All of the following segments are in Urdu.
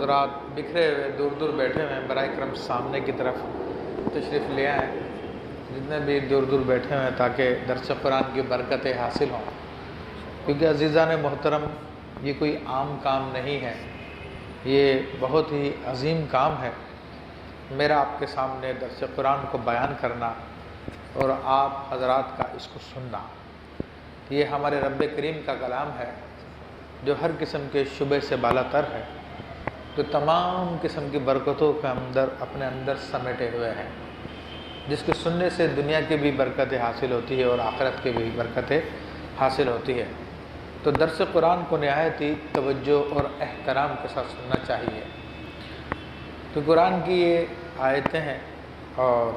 حضرات بکھرے ہوئے دور دور بیٹھے ہوئے ہیں، برائے کرم سامنے کی طرف تشریف لے آئیں، جتنے بھی دور دور بیٹھے ہوئے ہیں، تاکہ درس قرآن کی برکتیں حاصل ہوں۔ کیونکہ عزیزان محترم، یہ کوئی عام کام نہیں ہے، یہ بہت ہی عظیم کام ہے۔ میرا آپ کے سامنے درس قرآن کو بیان کرنا اور آپ حضرات کا اس کو سننا، یہ ہمارے رب کریم کا کلام ہے جو ہر قسم کے شبہ سے بالا تر ہے، جو تمام قسم کی برکتوں کے اپنے اندر سمیٹے ہوئے ہیں، جس کے سننے سے دنیا کی بھی برکتیں حاصل ہوتی ہے اور آخرت کی بھی برکتیں حاصل ہوتی ہے۔ تو درس قرآن کو نہایت ہی توجہ اور احترام کے ساتھ سننا چاہیے۔ تو قرآن کی یہ آیتیں ہیں اور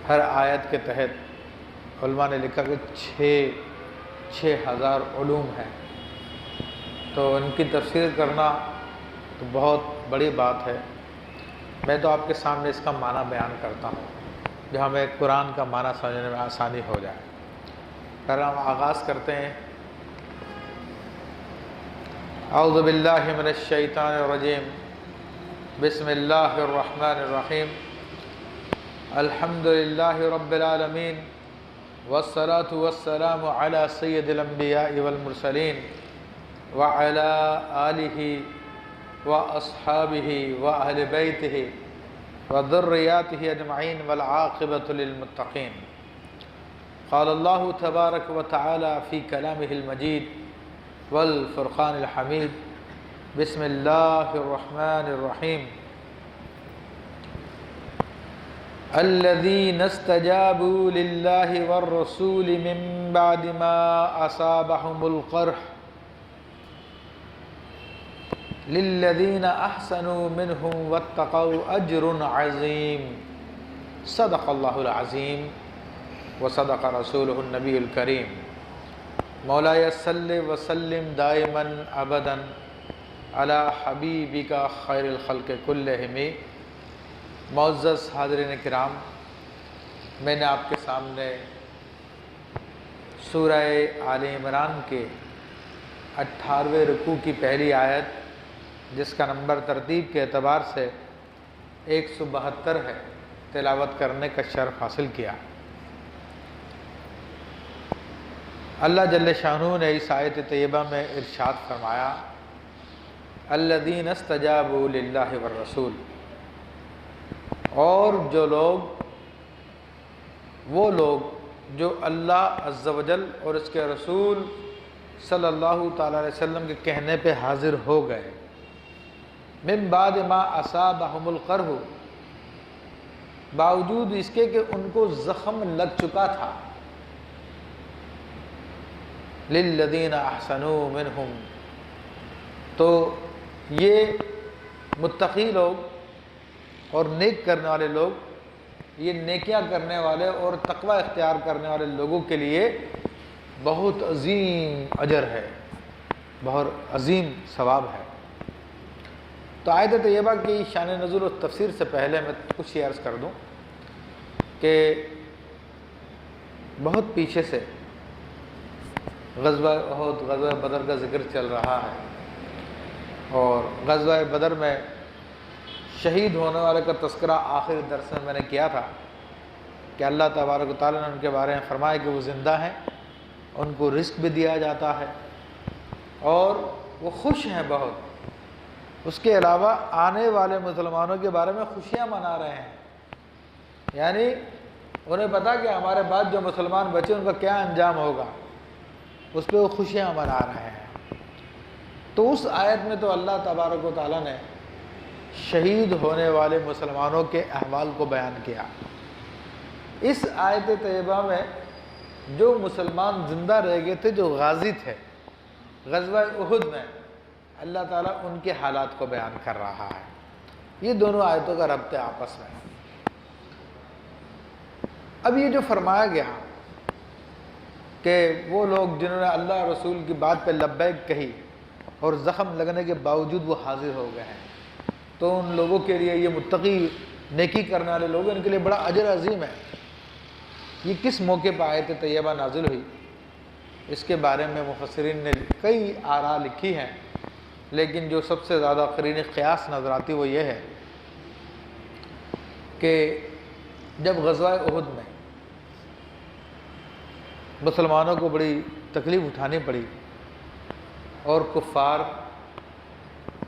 ہر آیت کے تحت علماء نے لکھا کہ 6,000 علوم ہیں، تو ان کی تفسیر کرنا تو بہت بڑی بات ہے۔ میں تو آپ کے سامنے اس کا معنی بیان کرتا ہوں جو ہمیں قرآن کا معنی سمجھنے میں آسانی ہو جائے۔ پھر ہم آغاز کرتے ہیں۔ اعوذ باللہ من الشیطان الرجیم، بسم اللہ الرحمن الرحیم، الحمد للہ رب العالمین، والصلاة والسلام علی سید الانبیاء والمرسلین، وعلی آلہ واصحابہ واہل بیتہ وذریاتہ اجمعین والعاقبۃ للمتقین۔ قال اللہ تبارک و تعالی فی کلامہ المجید والفرقان الحمید، بسم اللہ الرحمن الرحیم، الذین استجابوا للہ والرسول من بعد ما اصابہم القرح للذین احسنوا منہم واتقوا اجر عظیم۔ صدق اللہ العظیم وصدق رسولہ النبی الکریم۔ مولاي صل وسلم دائما ابدا علی حبیبک خیر الخلق کلہم۔ معزز حاضرین کرام، میں نے آپ کے سامنے سورہ آل عمران کے 18ویں رکوع کی پہلی آیت، جس کا نمبر ترتیب کے اعتبار سے 172 ہے، تلاوت کرنے کا شرف حاصل کیا۔ اللہ جل شانہ نے اس آیت طیبہ میں ارشاد فرمایا، الذین استجابوا للہ والرسول، اور وہ لوگ جو اللہ عز و جل اور اس کے رسول صلی اللہ تعالیٰ علیہ وسلم کے کہنے پہ حاضر ہو گئے، من بعد ما اصابہم القرح، باوجود اس کے کہ ان کو زخم لگ چکا تھا، للذین احسنوا منہم، تو یہ متقی لوگ اور نیک کرنے والے لوگ، یہ نیکیاں کرنے والے اور تقوی اختیار کرنے والے لوگوں کے لیے بہت عظیم اجر ہے، بہت عظیم ثواب ہے۔ تو آیت طیبہ کی شان نزول و تفسیر سے پہلے میں کچھ یہ عرض کر دوں کہ بہت پیچھے سے غزوہ احد، غزوہ بدر کا ذکر چل رہا ہے، اور غزوہ بدر میں شہید ہونے والے کا تذکرہ آخری درس میں نے کیا تھا کہ اللہ تبارک و تعالیٰ نے ان کے بارے میں فرمایا کہ وہ زندہ ہیں، ان کو رزق بھی دیا جاتا ہے اور وہ خوش ہیں بہت۔ اس کے علاوہ آنے والے مسلمانوں کے بارے میں خوشیاں منا رہے ہیں، یعنی انہیں پتا کہ ہمارے بعد جو مسلمان بچے ان کا کیا انجام ہوگا، اس پہ وہ خوشیاں منا رہے ہیں۔ تو اس آیت میں تو اللہ تبارک و تعالیٰ نے شہید ہونے والے مسلمانوں کے احوال کو بیان کیا۔ اس آیت طیبہ میں جو مسلمان زندہ رہ گئے تھے، جو غازی تھے غزوہ احد میں، اللہ تعالیٰ ان کے حالات کو بیان کر رہا ہے۔ یہ دونوں آیتوں کا ربط ہے آپس میں۔ اب یہ جو فرمایا گیا کہ وہ لوگ جنہوں نے اللہ رسول کی بات پہ لبیک کہی اور زخم لگنے کے باوجود وہ حاضر ہو گئے ہیں، تو ان لوگوں کے لیے، یہ متقی نیکی کرنے والے لوگ، ان کے لیے بڑا اجر عظیم ہے۔ یہ کس موقع پہ آیت طیبہ نازل ہوئی، اس کے بارے میں مفسرین نے کئی آراء لکھی ہیں، لیکن جو سب سے زیادہ قرین قیاس نظر آتی وہ یہ ہے کہ جب غزوہ احد میں مسلمانوں کو بڑی تکلیف اٹھانی پڑی اور کفار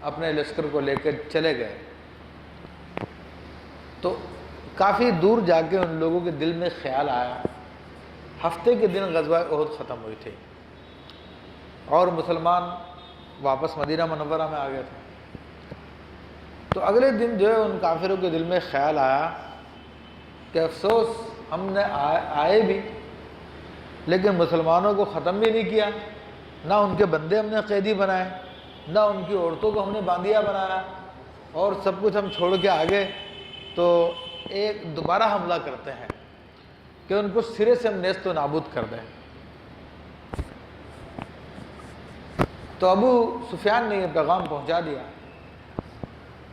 اپنے لشکر کو لے کر چلے گئے، تو کافی دور جا کے ان لوگوں کے دل میں خیال آیا، ہفتے کے دن غزوہ احد ختم ہوئی تھی اور مسلمان واپس مدینہ منورہ میں آ گئے تھے، تو اگلے دن جو ہے ان کافروں کے دل میں خیال آیا کہ افسوس ہم نے آئے بھی لیکن مسلمانوں کو ختم بھی نہیں کیا، نہ ان کے بندے ہم نے قیدی بنائے، نہ ان کی عورتوں کو ہم نے باندیا بنایا، اور سب کچھ ہم چھوڑ کے آگے، تو ایک دوبارہ حملہ کرتے ہیں کہ ان کو سرے سے ہم نیست و نابود کر دیں۔ تو ابو سفیان نے یہ پیغام پہنچا دیا۔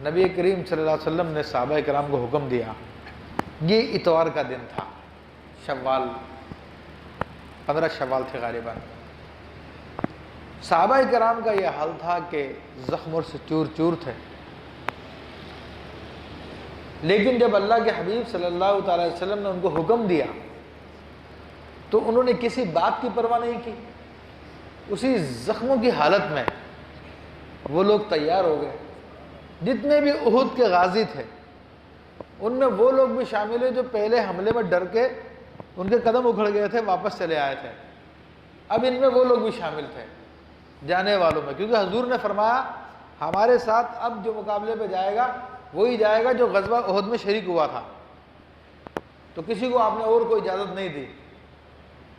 نبی کریم صلی اللہ علیہ وسلم نے صحابہ کرام کو حکم دیا، یہ اتوار کا دن تھا، شوال 15 شوال تھے غالباً۔ صحابہ کرام کا یہ حال تھا کہ زخموں سے چور چور تھے، لیکن جب اللہ کے حبیب صلی اللہ تعالی وسلم نے ان کو حکم دیا تو انہوں نے کسی بات کی پرواہ نہیں کی، اسی زخموں کی حالت میں وہ لوگ تیار ہو گئے۔ جتنے بھی احد کے غازی تھے ان میں وہ لوگ بھی شامل ہیں جو پہلے حملے میں ڈر کے ان کے قدم اکھڑ گئے تھے، واپس چلے آئے تھے، اب ان میں وہ لوگ بھی شامل تھے جانے والوں میں، کیونکہ حضور نے فرمایا ہمارے ساتھ اب جو مقابلے پہ جائے گا وہی جائے گا جو غزوہ احد میں شریک ہوا تھا، تو کسی کو آپ نے اور کوئی اجازت نہیں دی۔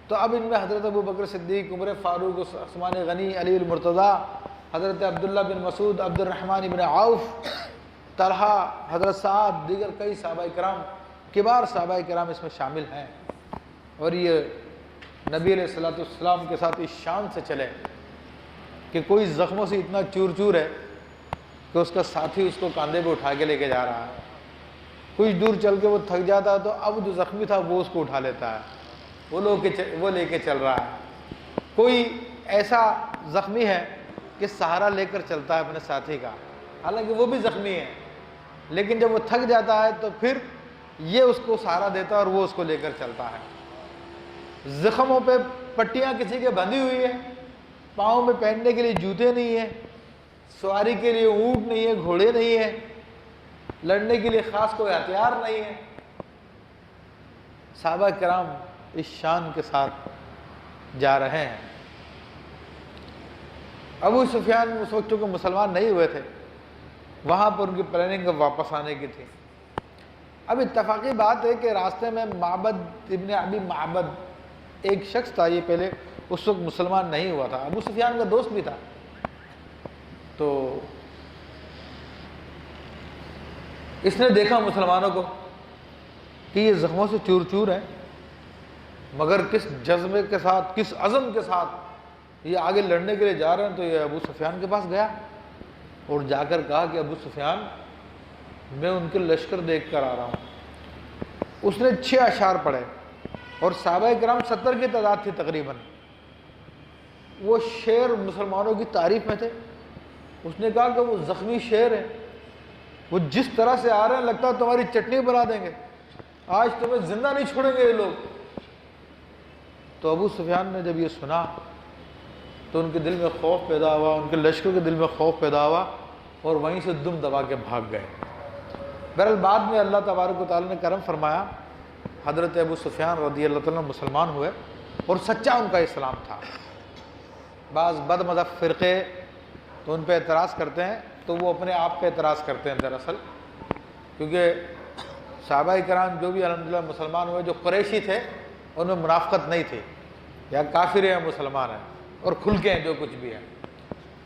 تو اب ان میں حضرت ابو بکر صدیق، عمر فاروق، عثمان غنی، علی المرتضیٰ، حضرت عبداللہ بن مسعود، عبد الرحمن بن عوف، طلحہ، حضرت سعد، دیگر کئی صحابہ کرام، کبار صحابہ کرام اس میں شامل ہیں، اور یہ نبی علیہ السلام کے ساتھ اس شان سے چلے کہ کوئی زخموں سے اتنا چور چور ہے کہ اس کا ساتھی اس کو کاندھے پہ اٹھا کے لے کے جا رہا ہے، کچھ دور چل کے وہ تھک جاتا ہے تو اب جو زخمی تھا وہ اس کو اٹھا لیتا ہے، وہ لے کے چل رہا ہے، کوئی ایسا زخمی ہے کہ سہارا لے کر چلتا ہے اپنے ساتھی کا، حالانکہ وہ بھی زخمی ہے، لیکن جب وہ تھک جاتا ہے تو پھر یہ اس کو سہارا دیتا ہے اور وہ اس کو لے کر چلتا ہے۔ زخموں پہ پٹیاں کسی کے بندھی ہوئی ہیں، پاؤں میں پہننے کے لیے جوتے نہیں ہیں، سواری کے لیے اونٹ نہیں ہے، گھوڑے نہیں ہیں، لڑنے کے لیے خاص کوئی ہتھیار نہیں ہے، صحابہ کرام اس شان کے ساتھ جا رہے ہیں۔ ابو سفیان اس وقت چونکہ مسلمان نہیں ہوئے تھے، وہاں پر ان کی پلاننگ واپس آنے کی تھی۔ اب اتفاقی بات ہے کہ راستے میں معبد ابن ابی معبد ایک شخص تھا، یہ پہلے اس وقت مسلمان نہیں ہوا تھا، ابو سفیان کا دوست بھی تھا، تو اس نے دیکھا مسلمانوں کو کہ یہ زخموں سے چور چور ہیں، مگر کس جذبے کے ساتھ، کس عزم کے ساتھ یہ آگے لڑنے کے لیے جا رہے ہیں، تو یہ ابو سفیان کے پاس گیا اور جا کر کہا کہ ابو سفیان میں ان کے لشکر دیکھ کر آ رہا ہوں۔ اس نے 6 اشعار پڑھے اور صحابہ کرام 70 کی تعداد تھی تقریباً، وہ شعر مسلمانوں کی تعریف میں تھے۔ اس نے کہا کہ وہ زخمی شعر ہیں، وہ جس طرح سے آ رہے ہیں لگتا ہے تمہاری چٹنی بنا دیں گے، آج تمہیں زندہ نہیں چھوڑیں گے یہ لوگ۔ تو ابو سفیان نے جب یہ سنا تو ان کے دل میں خوف پیدا ہوا، ان کے لشکر کے دل میں خوف پیدا ہوا اور وہیں سے دم دبا کے بھاگ گئے۔ بہرحال بعد میں اللہ تبارک و تعالیٰ نے کرم فرمایا، حضرت ابو سفیان رضی اللہ تعالیٰ مسلمان ہوئے اور سچا ان کا اسلام تھا۔ بعض بد مذہب فرقے تو ان پہ اعتراض کرتے ہیں تو وہ اپنے آپ پہ اعتراض کرتے ہیں دراصل، کیونکہ صحابہ کرام جو بھی الحمدللہ مسلمان ہوئے، جو قریشی تھے ان میں منافقت نہیں تھی، یا کافر ہیں یا مسلمان ہیں اور کھل کے ہیں جو کچھ بھی ہے،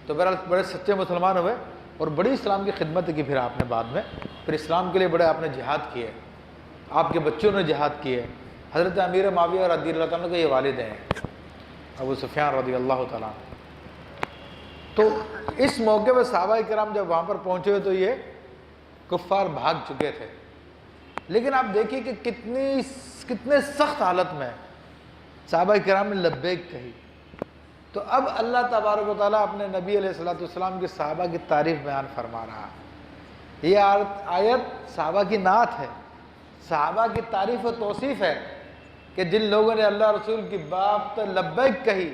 تو بہرحال بڑے سچے مسلمان ہوئے اور بڑی اسلام کی خدمت کی پھر آپ نے بعد میں، پھر اسلام کے لیے بڑے آپ نے جہاد کیے، آپ کے بچوں نے جہاد کیے۔ حضرت امیر معاویہ رضی اللہ تعالیٰ کے یہ والد ہیں ابو سفیان رضی اللہ تعالیٰ۔ تو اس موقع پہ صحابہ کرام جب وہاں پر پہنچے ہوئے تو یہ کفار بھاگ چکے تھے، لیکن آپ دیکھیے کہ کتنے سخت حالت میں صحابہ کرام نے لبیک کہی، تو اب اللہ تبارک و تعالیٰ اپنے نبی علیہ السلام کے صحابہ کی تعریف بیان فرما رہا ہے۔ یہ آیت صحابہ کی نعت ہے، صحابہ کی تعریف و توصیف ہے کہ جن لوگوں نے اللہ رسول کی بات لبیک کہی،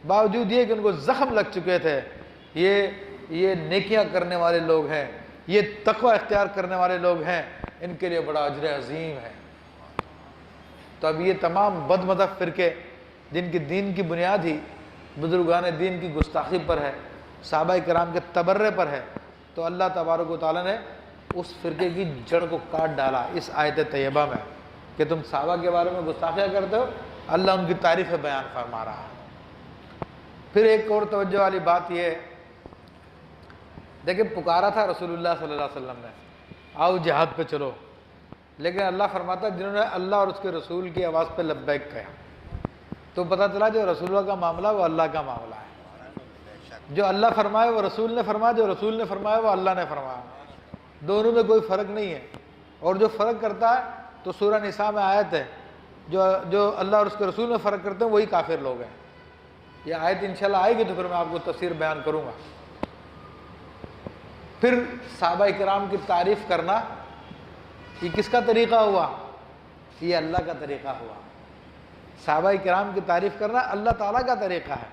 باوجود یہ کہ ان کو زخم لگ چکے تھے، یہ نیکیاں کرنے والے لوگ ہیں، یہ تقوی اختیار کرنے والے لوگ ہیں، ان کے لیے بڑا اجر عظیم ہے۔ تو اب یہ تمام بد مذہب فرقے جن کی دین کی بنیاد ہی بزرگان دین کی گستاخی پر ہے، صحابہ کرام کے تبرے پر ہے، تو اللہ تبارک و تعالیٰ نے اس فرقے کی جڑ کو کاٹ ڈالا اس آیت طیبہ میں کہ تم صحابہ کے بارے میں گستاخیاں کرتے ہو، اللہ ان کی تعریف بیان فرما رہا ہے۔ پھر ایک اور توجہ والی بات یہ ہے، دیکھیں پکارا تھا رسول اللہ صلی اللہ علیہ وسلم نے، آؤ جہاد پہ چلو، لیکن اللہ فرماتا ہے جنہوں نے اللہ اور اس کے رسول کی آواز پہ لبیک کہا، تو پتہ چلا جو رسول اللہ کا معاملہ وہ اللہ کا معاملہ ہے، جو اللہ فرمائے وہ رسول نے فرمایا، جو رسول نے فرمایا وہ اللہ نے فرمایا، دونوں میں کوئی فرق نہیں ہے۔ اور جو فرق کرتا ہے تو سورہ نساء میں آیت ہے، جو اللہ اور اس کے رسول میں فرق کرتے ہیں وہی کافر لوگ ہیں۔ یہ آیت انشاءاللہ آئے گی تو پھر میں آپ کو تفسیر بیان کروں گا۔ پھر صحابہ کرام کی تعریف کرنا یہ کس کا طریقہ ہوا؟ یہ اللہ کا طریقہ ہوا۔ صحابہ کرام کی تعریف کرنا اللہ تعالیٰ کا طریقہ ہے،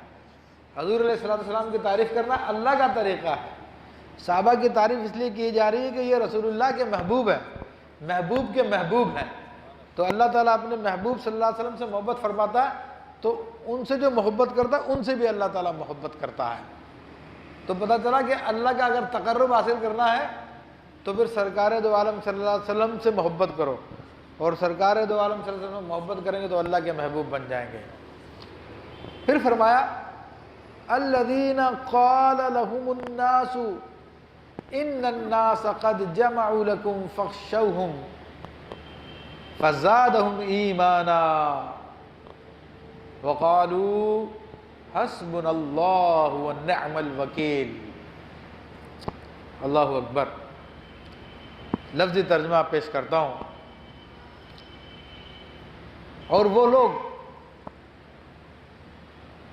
حضور علیہ السلام کی تعریف کرنا اللہ کا طریقہ ہے۔ صحابہ کی تعریف اس لیے کی جا رہی ہے کہ یہ رسول اللہ کے محبوب ہیں، محبوب کے محبوب ہیں، تو اللہ تعالیٰ اپنے محبوب صلی اللہ علیہ وسلم سے محبت فرماتا ہے، تو ان سے جو محبت کرتا ہے ان سے بھی اللہ تعالیٰ محبت کرتا ہے۔ تو پتہ چلا کہ اللہ کا اگر تقرب حاصل کرنا ہے تو پھر سرکار دو عالم صلی اللہ علیہ وسلم سے محبت کرو، اور سرکار دو عالم صلی اللہ علیہ وسلم محبت کریں گے تو اللہ کے محبوب بن جائیں گے۔ پھر فرمایا الذین قال لهم الناس ان الناس قد جمعوا لكم فاخشوهم فزادهم ایمانا وقالوا حسبنا اللہ ونعم الوکیل۔ اللہ اکبر۔ لفظی ترجمہ پیش کرتا ہوں۔ اور وہ لوگ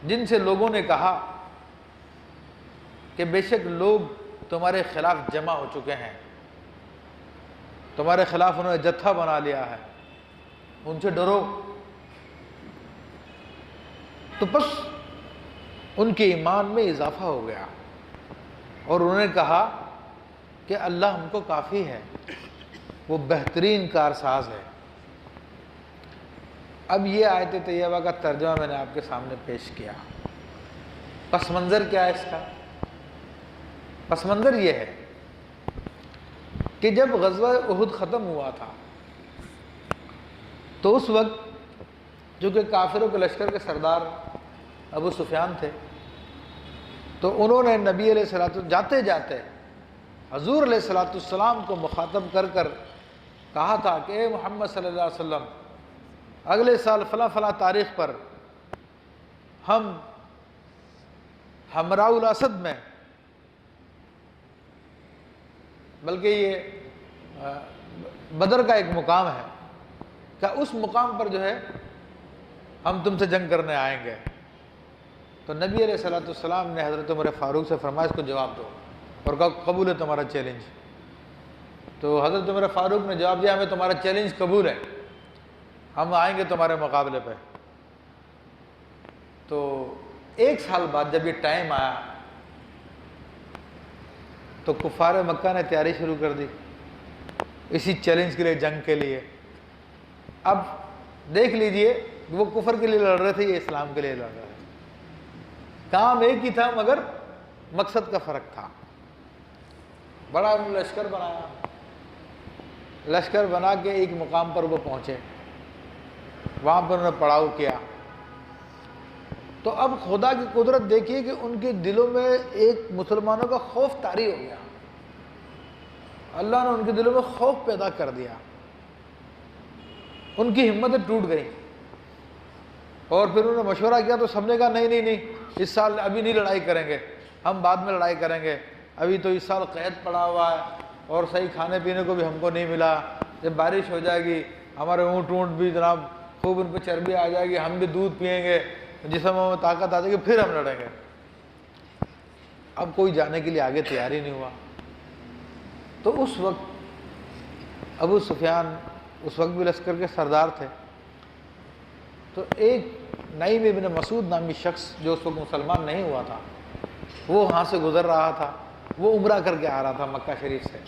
جن سے لوگوں نے کہا کہ بے شک لوگ تمہارے خلاف جمع ہو چکے ہیں، تمہارے خلاف انہوں نے جتھا بنا لیا ہے، ان سے ڈرو، تو بس ان کے ایمان میں اضافہ ہو گیا، اور انہوں نے کہا کہ اللہ ہم کو کافی ہے، وہ بہترین کارساز ہے۔ اب یہ آیت طیبہ کا ترجمہ میں نے آپ کے سامنے پیش کیا۔ پس منظر کیا ہے اس کا؟ پس منظر یہ ہے کہ جب غزوہ احد ختم ہوا تھا تو اس وقت جو کہ کافروں کے لشکر کے سردار ابو سفیان تھے، تو انہوں نے نبی علیہ السلام جاتے جاتے حضور علیہ السلام کو مخاطب کر کر کہا تھا کہ اے محمد صلی اللہ علیہ وسلم، اگلے سال فلاں فلاں تاریخ پر ہم حمراء الاسد میں، بلکہ یہ بدر کا ایک مقام ہے، کہ اس مقام پر جو ہے ہم تم سے جنگ کرنے آئیں گے۔ تو نبی علیہ السلام نے حضرت عمر فاروق سے فرمایا اس کو جواب دو، اور کہا قبول ہے تمہارا چیلنج۔ تو حضرت عمر فاروق نے جواب دیا ہمیں تمہارا چیلنج قبول ہے، ہم آئیں گے تمہارے مقابلے پہ۔ تو ایک سال بعد جب یہ ٹائم آیا تو کفار مکہ نے تیاری شروع کر دی اسی چیلنج کے لیے، جنگ کے لیے۔ اب دیکھ لیجئے وہ کفر کے لیے لڑ رہے تھے، یہ اسلام کے لیے لڑ رہے تھے، کام ایک ہی تھا مگر مقصد کا فرق تھا۔ بڑا انہوں نے لشکر بنایا، لشکر بنا کے ایک مقام پر وہ پہنچے، وہاں پر انہوں نے پڑاؤ کیا۔ تو اب خدا کی قدرت دیکھیے کہ ان کے دلوں میں ایک مسلمانوں کا خوف طاری ہو گیا، اللہ نے ان کے دلوں میں خوف پیدا کر دیا، ان کی ہمتیں ٹوٹ گئیں۔ اور پھر انہوں نے مشورہ کیا تو سب نے کہا نہیں نہیں نہیں، اس سال ابھی نہیں لڑائی کریں گے، ہم بعد میں لڑائی کریں گے، ابھی تو اس سال قحط پڑا ہوا ہے اور صحیح کھانے پینے کو بھی ہم کو نہیں ملا، جب بارش ہو جائے گی ہمارے اونٹ بھی جناب خوب ان پہ چربی آ جائے گی، ہم بھی دودھ پئیں گے، جسموں میں طاقت آ جائے گی پھر ہم لڑیں گے۔ اب کوئی جانے کے لیے آگے تیار ہی نہیں ہوا۔ تو اس وقت ابو سفیان اس وقت بھی لشکر کے سردار تھے، تو ایک نعیم ابن مسعود نامی شخص جو اس وقت مسلمان نہیں ہوا تھا، وہ وہاں سے گزر رہا تھا، وہ عمرہ کر کے آ رہا تھا مکہ شریف سے،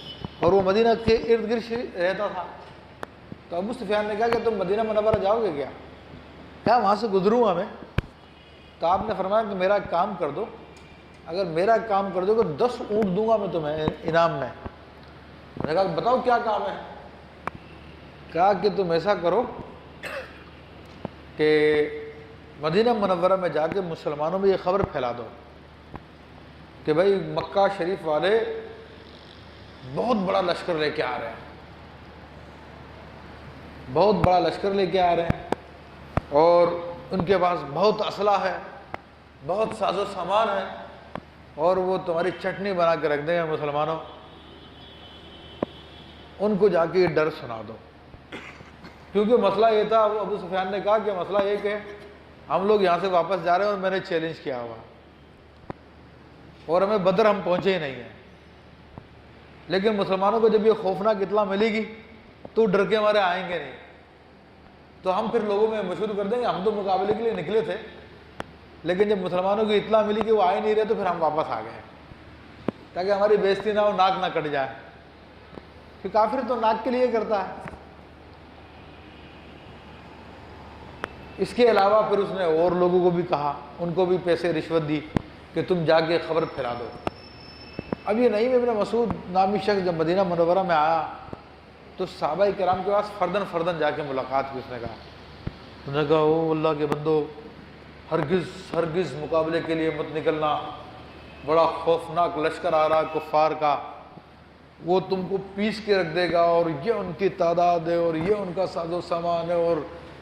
اور وہ مدینہ کے ارد گرد رہتا تھا۔ تو ابو سفیان نے کہا کہ تم مدینہ منورہ جاؤ گے کیا وہاں سے گزروں ہمیں؟ تو آپ نے فرمایا کہ میرا ایک کام کر دو، اگر میرا ایک کام کر دو کہ 10 اونٹ دوں گا میں تمہیں انعام میں۔ میں نے کہا بتاؤ کیا کام ہے؟ کہا کہ تم ایسا کرو کہ مدینہ منورہ میں جا کے مسلمانوں میں یہ خبر پھیلا دو کہ بھائی مکہ شریف والے بہت بڑا لشکر لے کے آ رہے ہیں، بہت بڑا لشکر لے کے آ رہے ہیں، اور ان کے پاس بہت اسلحہ ہے، بہت ساز و سامان ہے، اور وہ تمہاری چٹنی بنا کے رکھ دیں گے مسلمانوں، ان کو جا کے یہ ڈر سنا دو۔ کیونکہ مسئلہ یہ تھا، ابو سفیان نے کہا کہ مسئلہ یہ کہ ہم لوگ یہاں سے واپس جا رہے ہیں اور میں نے چیلنج کیا ہوا، اور ہمیں بدر ہم پہنچے ہی نہیں ہیں، لیکن مسلمانوں کو جب یہ خوفناک اطلاع ملے گی تو ڈر کے ہمارے آئیں گے نہیں، تو ہم پھر لوگوں میں مشہور کر دیں گے ہم تو مقابلے کے لیے نکلے تھے، لیکن جب مسلمانوں کی اطلاع ملی کہ وہ آئے نہیں رہے تو پھر ہم واپس آ گئے، تاکہ ہماری بے عزتی نہ ہو، ناک نہ کٹ جائے، کہ کافر تو ناک کے لیے کرتا ہے۔ اس کے علاوہ پھر اس نے اور لوگوں کو بھی کہا، ان کو بھی پیسے رشوت دی کہ تم جا کے خبر پھیلا دو۔ اب یہ نعیم ابن مسعود نامی شخص جب مدینہ منورہ میں آیا تو صحابہ کرام کے پاس فردن فردن جا کے ملاقات کی۔ اس نے کہا، انہوں نے کہا او اللہ کے بندو، ہرگز مقابلے کے لیے مت نکلنا، بڑا خوفناک لشکر آ رہا کفار کا، وہ تم کو پیس کے رکھ دے گا، اور یہ ان کی تعداد ہے، اور یہ ان کا ساز و سامان ہے، اور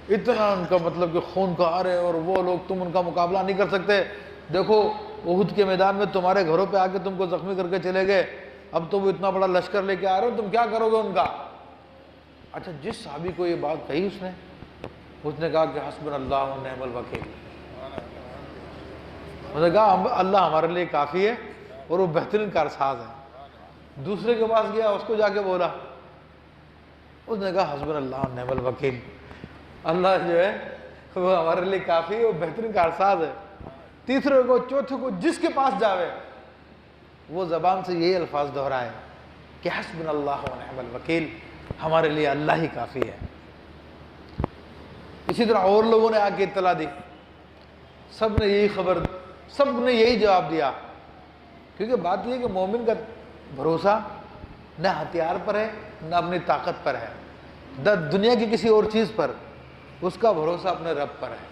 اتنا ان کا مطلب کہ خون خار ہے، اور وہ لوگ تم ان کا مقابلہ نہیں کر سکتے۔ دیکھو احد کے میدان میں تمہارے گھروں پہ آ کے تم کو زخمی کر کے چلے گئے، اب تو وہ اتنا بڑا لشکر لے کے آ رہے ہو، تم کیا کرو گے ان کا؟ اچھا، جس صحابی کو یہ بات کہی اس نے کہا کہ حسبنا اللہ و نعم الوکیل، اس نے کہا اللہ ہمارے لیے کافی ہے اور وہ بہترین کارساز ہے۔ دوسرے کے پاس گیا، اس کو جا کے بولا، اس نے کہا حسبنا اللہ و نعم الوکیل، اللہ جو ہے وہ ہمارے لیے کافی ہے، وہ بہترین کارساز ہے۔ تیسرے کو، چوتھے کو، جس کے پاس جاوے وہ زبان سے یہی الفاظ دہرائے کہ حسبنا اللہ و نعم الوکیل، ہمارے لیے اللہ ہی کافی ہے۔ اسی طرح اور لوگوں نے آ کے اطلاع دی، سب نے یہی خبر، سب نے یہی جواب دیا، کیونکہ بات یہ کہ مومن کا بھروسہ نہ ہتھیار پر ہے نہ اپنی طاقت پر ہے، دنیا کی کسی اور چیز پر، اس کا بھروسہ اپنے رب پر ہے،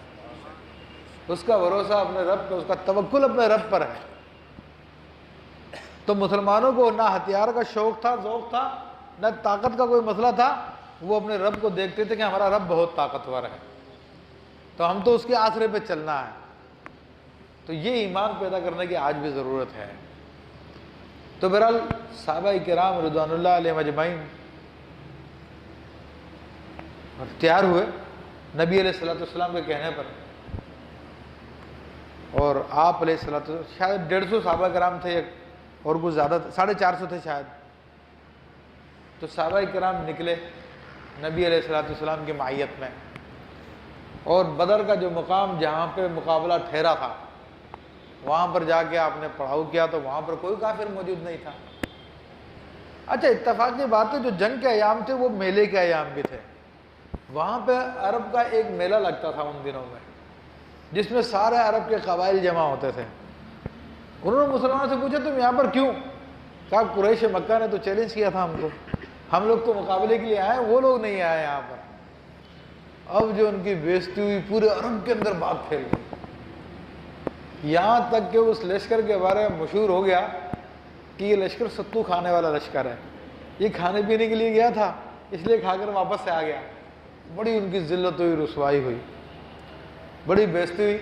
اس کا بھروسہ اپنے رب پر، اس کا توکل اپنے رب پر ہے۔ تو مسلمانوں کو نہ ہتھیار کا شوق تھا، ذوق تھا، نہ طاقت کا کوئی مسئلہ تھا، وہ اپنے رب کو دیکھتے تھے کہ ہمارا رب بہت طاقتور ہے، تو ہم تو اس کے آسرے پہ چلنا ہے۔ تو یہ ایمان پیدا کرنے کی آج بھی ضرورت ہے۔ تو بہرحال صحابہ کرام رضوان اللہ علیہم اجمعین تیار ہوئے نبی علیہ السلام کے کہنے پر، اور آپ علیہ السلام، شاید 150 صحابہ کرام تھے اور کچھ زیادہ، 450 تھے شاید۔ تو صحابہ کرام نکلے نبی علیہ السلام کی معیت میں، اور بدر کا جو مقام جہاں پہ مقابلہ ٹھہرا تھا وہاں پر جا کے آپ نے پڑاؤ کیا تو وہاں پر کوئی کافر موجود نہیں تھا۔ اچھا، اتفاق کی بات ہے، جو جنگ کے ایام تھے وہ میلے کے ایام بھی تھے، وہاں پہ عرب کا ایک میلہ لگتا تھا ان دنوں میں، جس میں سارے عرب کے قبائل جمع ہوتے تھے۔ انہوں نے مسلمانوں سے پوچھا تم یہاں پر کیوں؟ کہا قریش مکہ نے تو چیلنج کیا تھا ہم کو، ہم لوگ تو مقابلے کے لیے آئے ہیں، وہ لوگ نہیں آئے یہاں پر۔ اب جو ان کی بے عزتی ہوئی، پورے عرب کے اندر بات پھیل گئی، یہاں تک کہ اس لشکر کے بارے میں مشہور ہو گیا کہ یہ لشکر ستو کھانے والا لشکر ہے، یہ کھانے پینے کے لیے گیا تھا اس لیے کھا کر واپس سے آ گیا۔ بڑی ان کی ذلت ہوئی، رسوائی ہوئی، بڑی بے عزتی ہوئی۔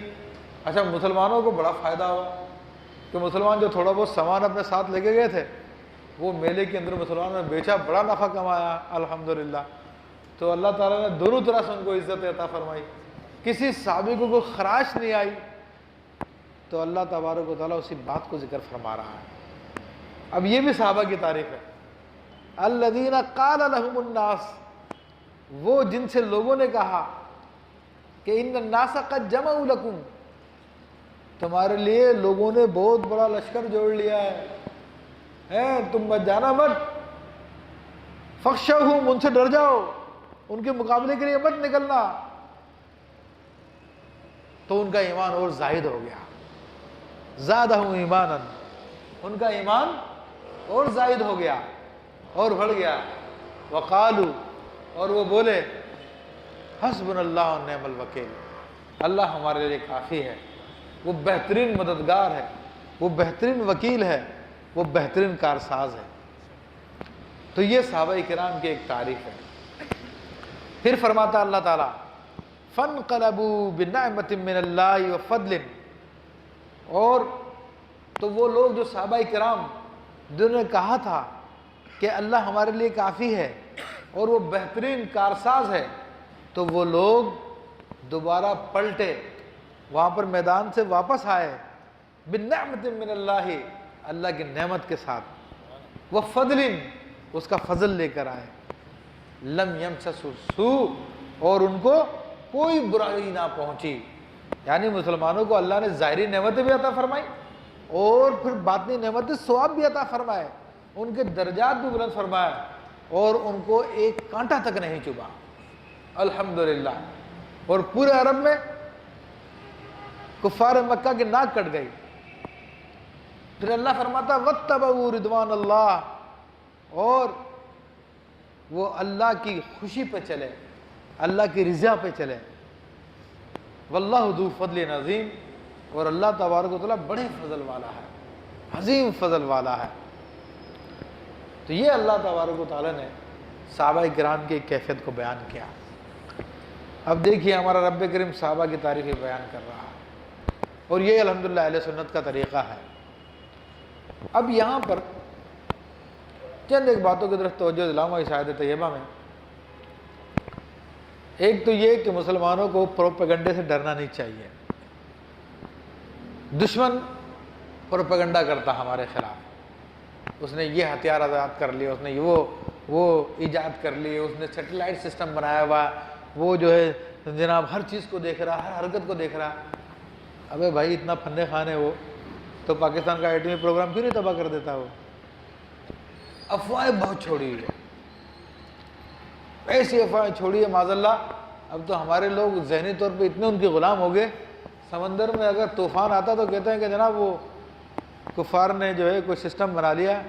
اچھا، مسلمانوں کو بڑا فائدہ ہوا کہ مسلمان جو تھوڑا بہت سامان اپنے ساتھ لے کے گئے تھے وہ میلے کے اندر مسلمانوں نے بیچا، بڑا نفع کمایا الحمدللہ۔ تو اللہ تعالیٰ نے دونوں طرح سے ان کو عزت عطا فرمائی، کسی صحابی کو کوئی خراش نہیں آئی، تو اللہ تبارک و تعالیٰ اسی بات کو ذکر فرما رہا ہے۔ اب یہ بھی صحابہ کی تعریف ہے، الذین قال لهم الناس، وہ جن سے لوگوں نے کہا کہ ان الناس قد جمعوا لکم، تمہارے لیے لوگوں نے بہت بڑا لشکر جوڑ لیا ہے، تم مت جانا مت، فخشوہم، ان سے ڈر جاؤ، ان کے مقابلے کے لیے مت نکلنا۔ تو ان کا ایمان اور زائد ہو گیا، زادہم ایمانا، ان کا ایمان اور زائد ہو گیا اور بڑھ گیا۔ وقالو، اور وہ بولے حسبنا اللہ و نعم الوکیل، اللہ ہمارے لیے کافی ہے، وہ بہترین مددگار ہے، وہ بہترین وکیل ہے، وہ بہترین کارساز ہے۔ تو یہ صحابہ کرام کی ایک تعریف ہے۔ پھر فرماتا اللہ تعالیٰ فَانْقَلَبُوا بِنِعْمَةٍ مِّنَ اللَّهِ وَفَضْلٍ، اور تو وہ لوگ جو صحابہ کرام جنہوں نے کہا تھا کہ اللہ ہمارے لیے کافی ہے اور وہ بہترین کارساز ہے، تو وہ لوگ دوبارہ پلٹے، وہاں پر میدان سے واپس آئے، بِنِعْمَةٍ مِّنَ اللَّهِ، اللہ کی نعمت کے ساتھ، وَفَضْلٍ، اس کا فضل لے کر آئے، لم یمسسوا السوء، اور ان کو کوئی برائی نہ پہنچی۔ یعنی مسلمانوں کو اللہ نے ظاہری نعمتیں بھی عطا فرمائی اور پھر باطنی نعمتیں ثواب بھی عطا فرمائے، ان کے درجات بھی بلند فرمائے، اور ان کو ایک کانٹا تک نہیں چبھا، الحمدللہ۔ اور پورے عرب میں کفار مکہ کی ناک کٹ گئی۔ پھر اللہ فرماتا واتبعوا رضوان اللہ، اور وہ اللہ کی خوشی پہ چلے، اللہ کی رضا پہ چلے، واللہ ذو فضل عظیم، اور اللہ تبارک و تعالیٰ بڑے فضل والا ہے، عظیم فضل والا ہے۔ تو یہ اللہ تبارک و تعالیٰ نے صحابہ کرام کی کیفیت کو بیان کیا۔ اب دیکھیے ہمارا رب کریم صحابہ کی تاریخ بیان کر رہا ہے، اور یہ الحمدللہ اہل سنت کا طریقہ ہے۔ اب یہاں پر چند ایک باتوں کی طرف توجہ دلاؤں گا اس آیت طیبہ میں۔ ایک تو یہ کہ مسلمانوں کو پروپیگنڈے سے ڈرنا نہیں چاہیے۔ دشمن پروپیگنڈا کرتا ہمارے خلاف، اس نے یہ ہتھیار آزاد کر لیے، اس نے وہ ایجاد کر لی، اس نے سیٹلائٹ سسٹم بنایا ہوا، وہ جو ہے جناب ہر چیز کو دیکھ رہا، ہر حرکت کو دیکھ رہا۔ ابے بھائی اتنا فن خان ہے وہ، تو پاکستان کا ایٹمی پروگرام کیوں نہیں تباہ کر دیتا؟ وہ افواہیں بہت چھوڑی ہوئی ہے، ایسی افواہیں چھوڑی ہے معاذ اللہ۔ اب تو ہمارے لوگ ذہنی طور پہ اتنے ان کے غلام ہو گئے، سمندر میں اگر طوفان آتا تو کہتے ہیں کہ جناب وہ کفار نے جو ہے کوئی سسٹم بنا لیا،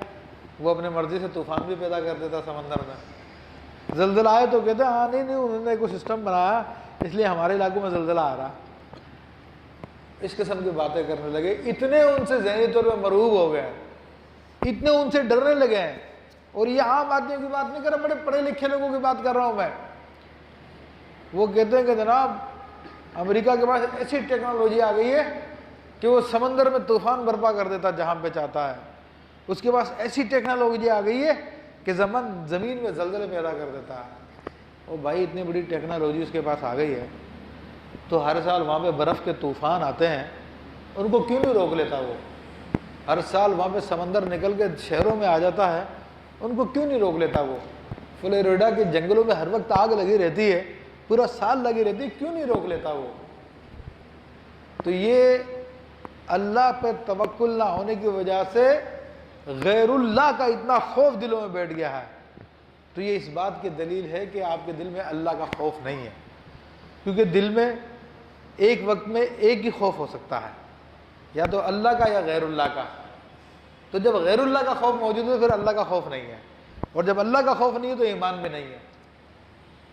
وہ اپنے مرضی سے طوفان بھی پیدا کر دیتا سمندر میں۔ زلزلہ آئے تو کہتے ہیں ہاں نہیں انہوں نے کوئی سسٹم بنایا اس لیے ہمارے علاقوں میں زلزلہ آ رہا۔ اس قسم کی باتیں کرنے لگے، اتنے ان سے ذہنی طور پہ مرعوب ہو گئے، اتنے ان سے ڈرنے لگے ہیں۔ اور یہ عام آدمیوں کی بات نہیں کر رہا، بڑے پڑھے لکھے لوگوں کی بات کر رہا ہوں میں۔ وہ کہتے ہیں کہ جناب امریکہ کے پاس ایسی ٹیکنالوجی آ گئی ہے کہ وہ سمندر میں طوفان برپا کر دیتا جہاں پہ چاہتا ہے، اس کے پاس ایسی ٹیکنالوجی آ گئی ہے کہ زمین میں زلزلے پیدا کر دیتا ہے۔ اور بھائی اتنی بڑی ٹیکنالوجی اس کے پاس آ گئی ہے تو ہر سال وہاں پہ برف کے طوفان آتے ہیں، ان کو کیوں نہیں روک لیتا؟ وہ ہر سال وہاں پہ سمندر نکل کے شہروں میں آ جاتا ہے، ان کو کیوں نہیں روک لیتا؟ وہ فلوریڈا کے جنگلوں میں ہر وقت آگ لگی رہتی ہے، پورا سال لگی رہتی ہے، کیوں نہیں روک لیتا وہ؟ تو یہ اللہ پہ توکل نہ ہونے کی وجہ سے غیر اللہ کا اتنا خوف دلوں میں بیٹھ گیا ہے۔ تو یہ اس بات کی دلیل ہے کہ آپ کے دل میں اللہ کا خوف نہیں ہے، کیونکہ دل میں ایک وقت میں ایک ہی خوف ہو سکتا ہے، یا تو اللہ کا یا غیر اللہ کا۔ تو جب غیر اللہ کا خوف موجود ہے تو پھر اللہ کا خوف نہیں ہے، اور جب اللہ کا خوف نہیں ہے تو ایمان بھی نہیں ہے۔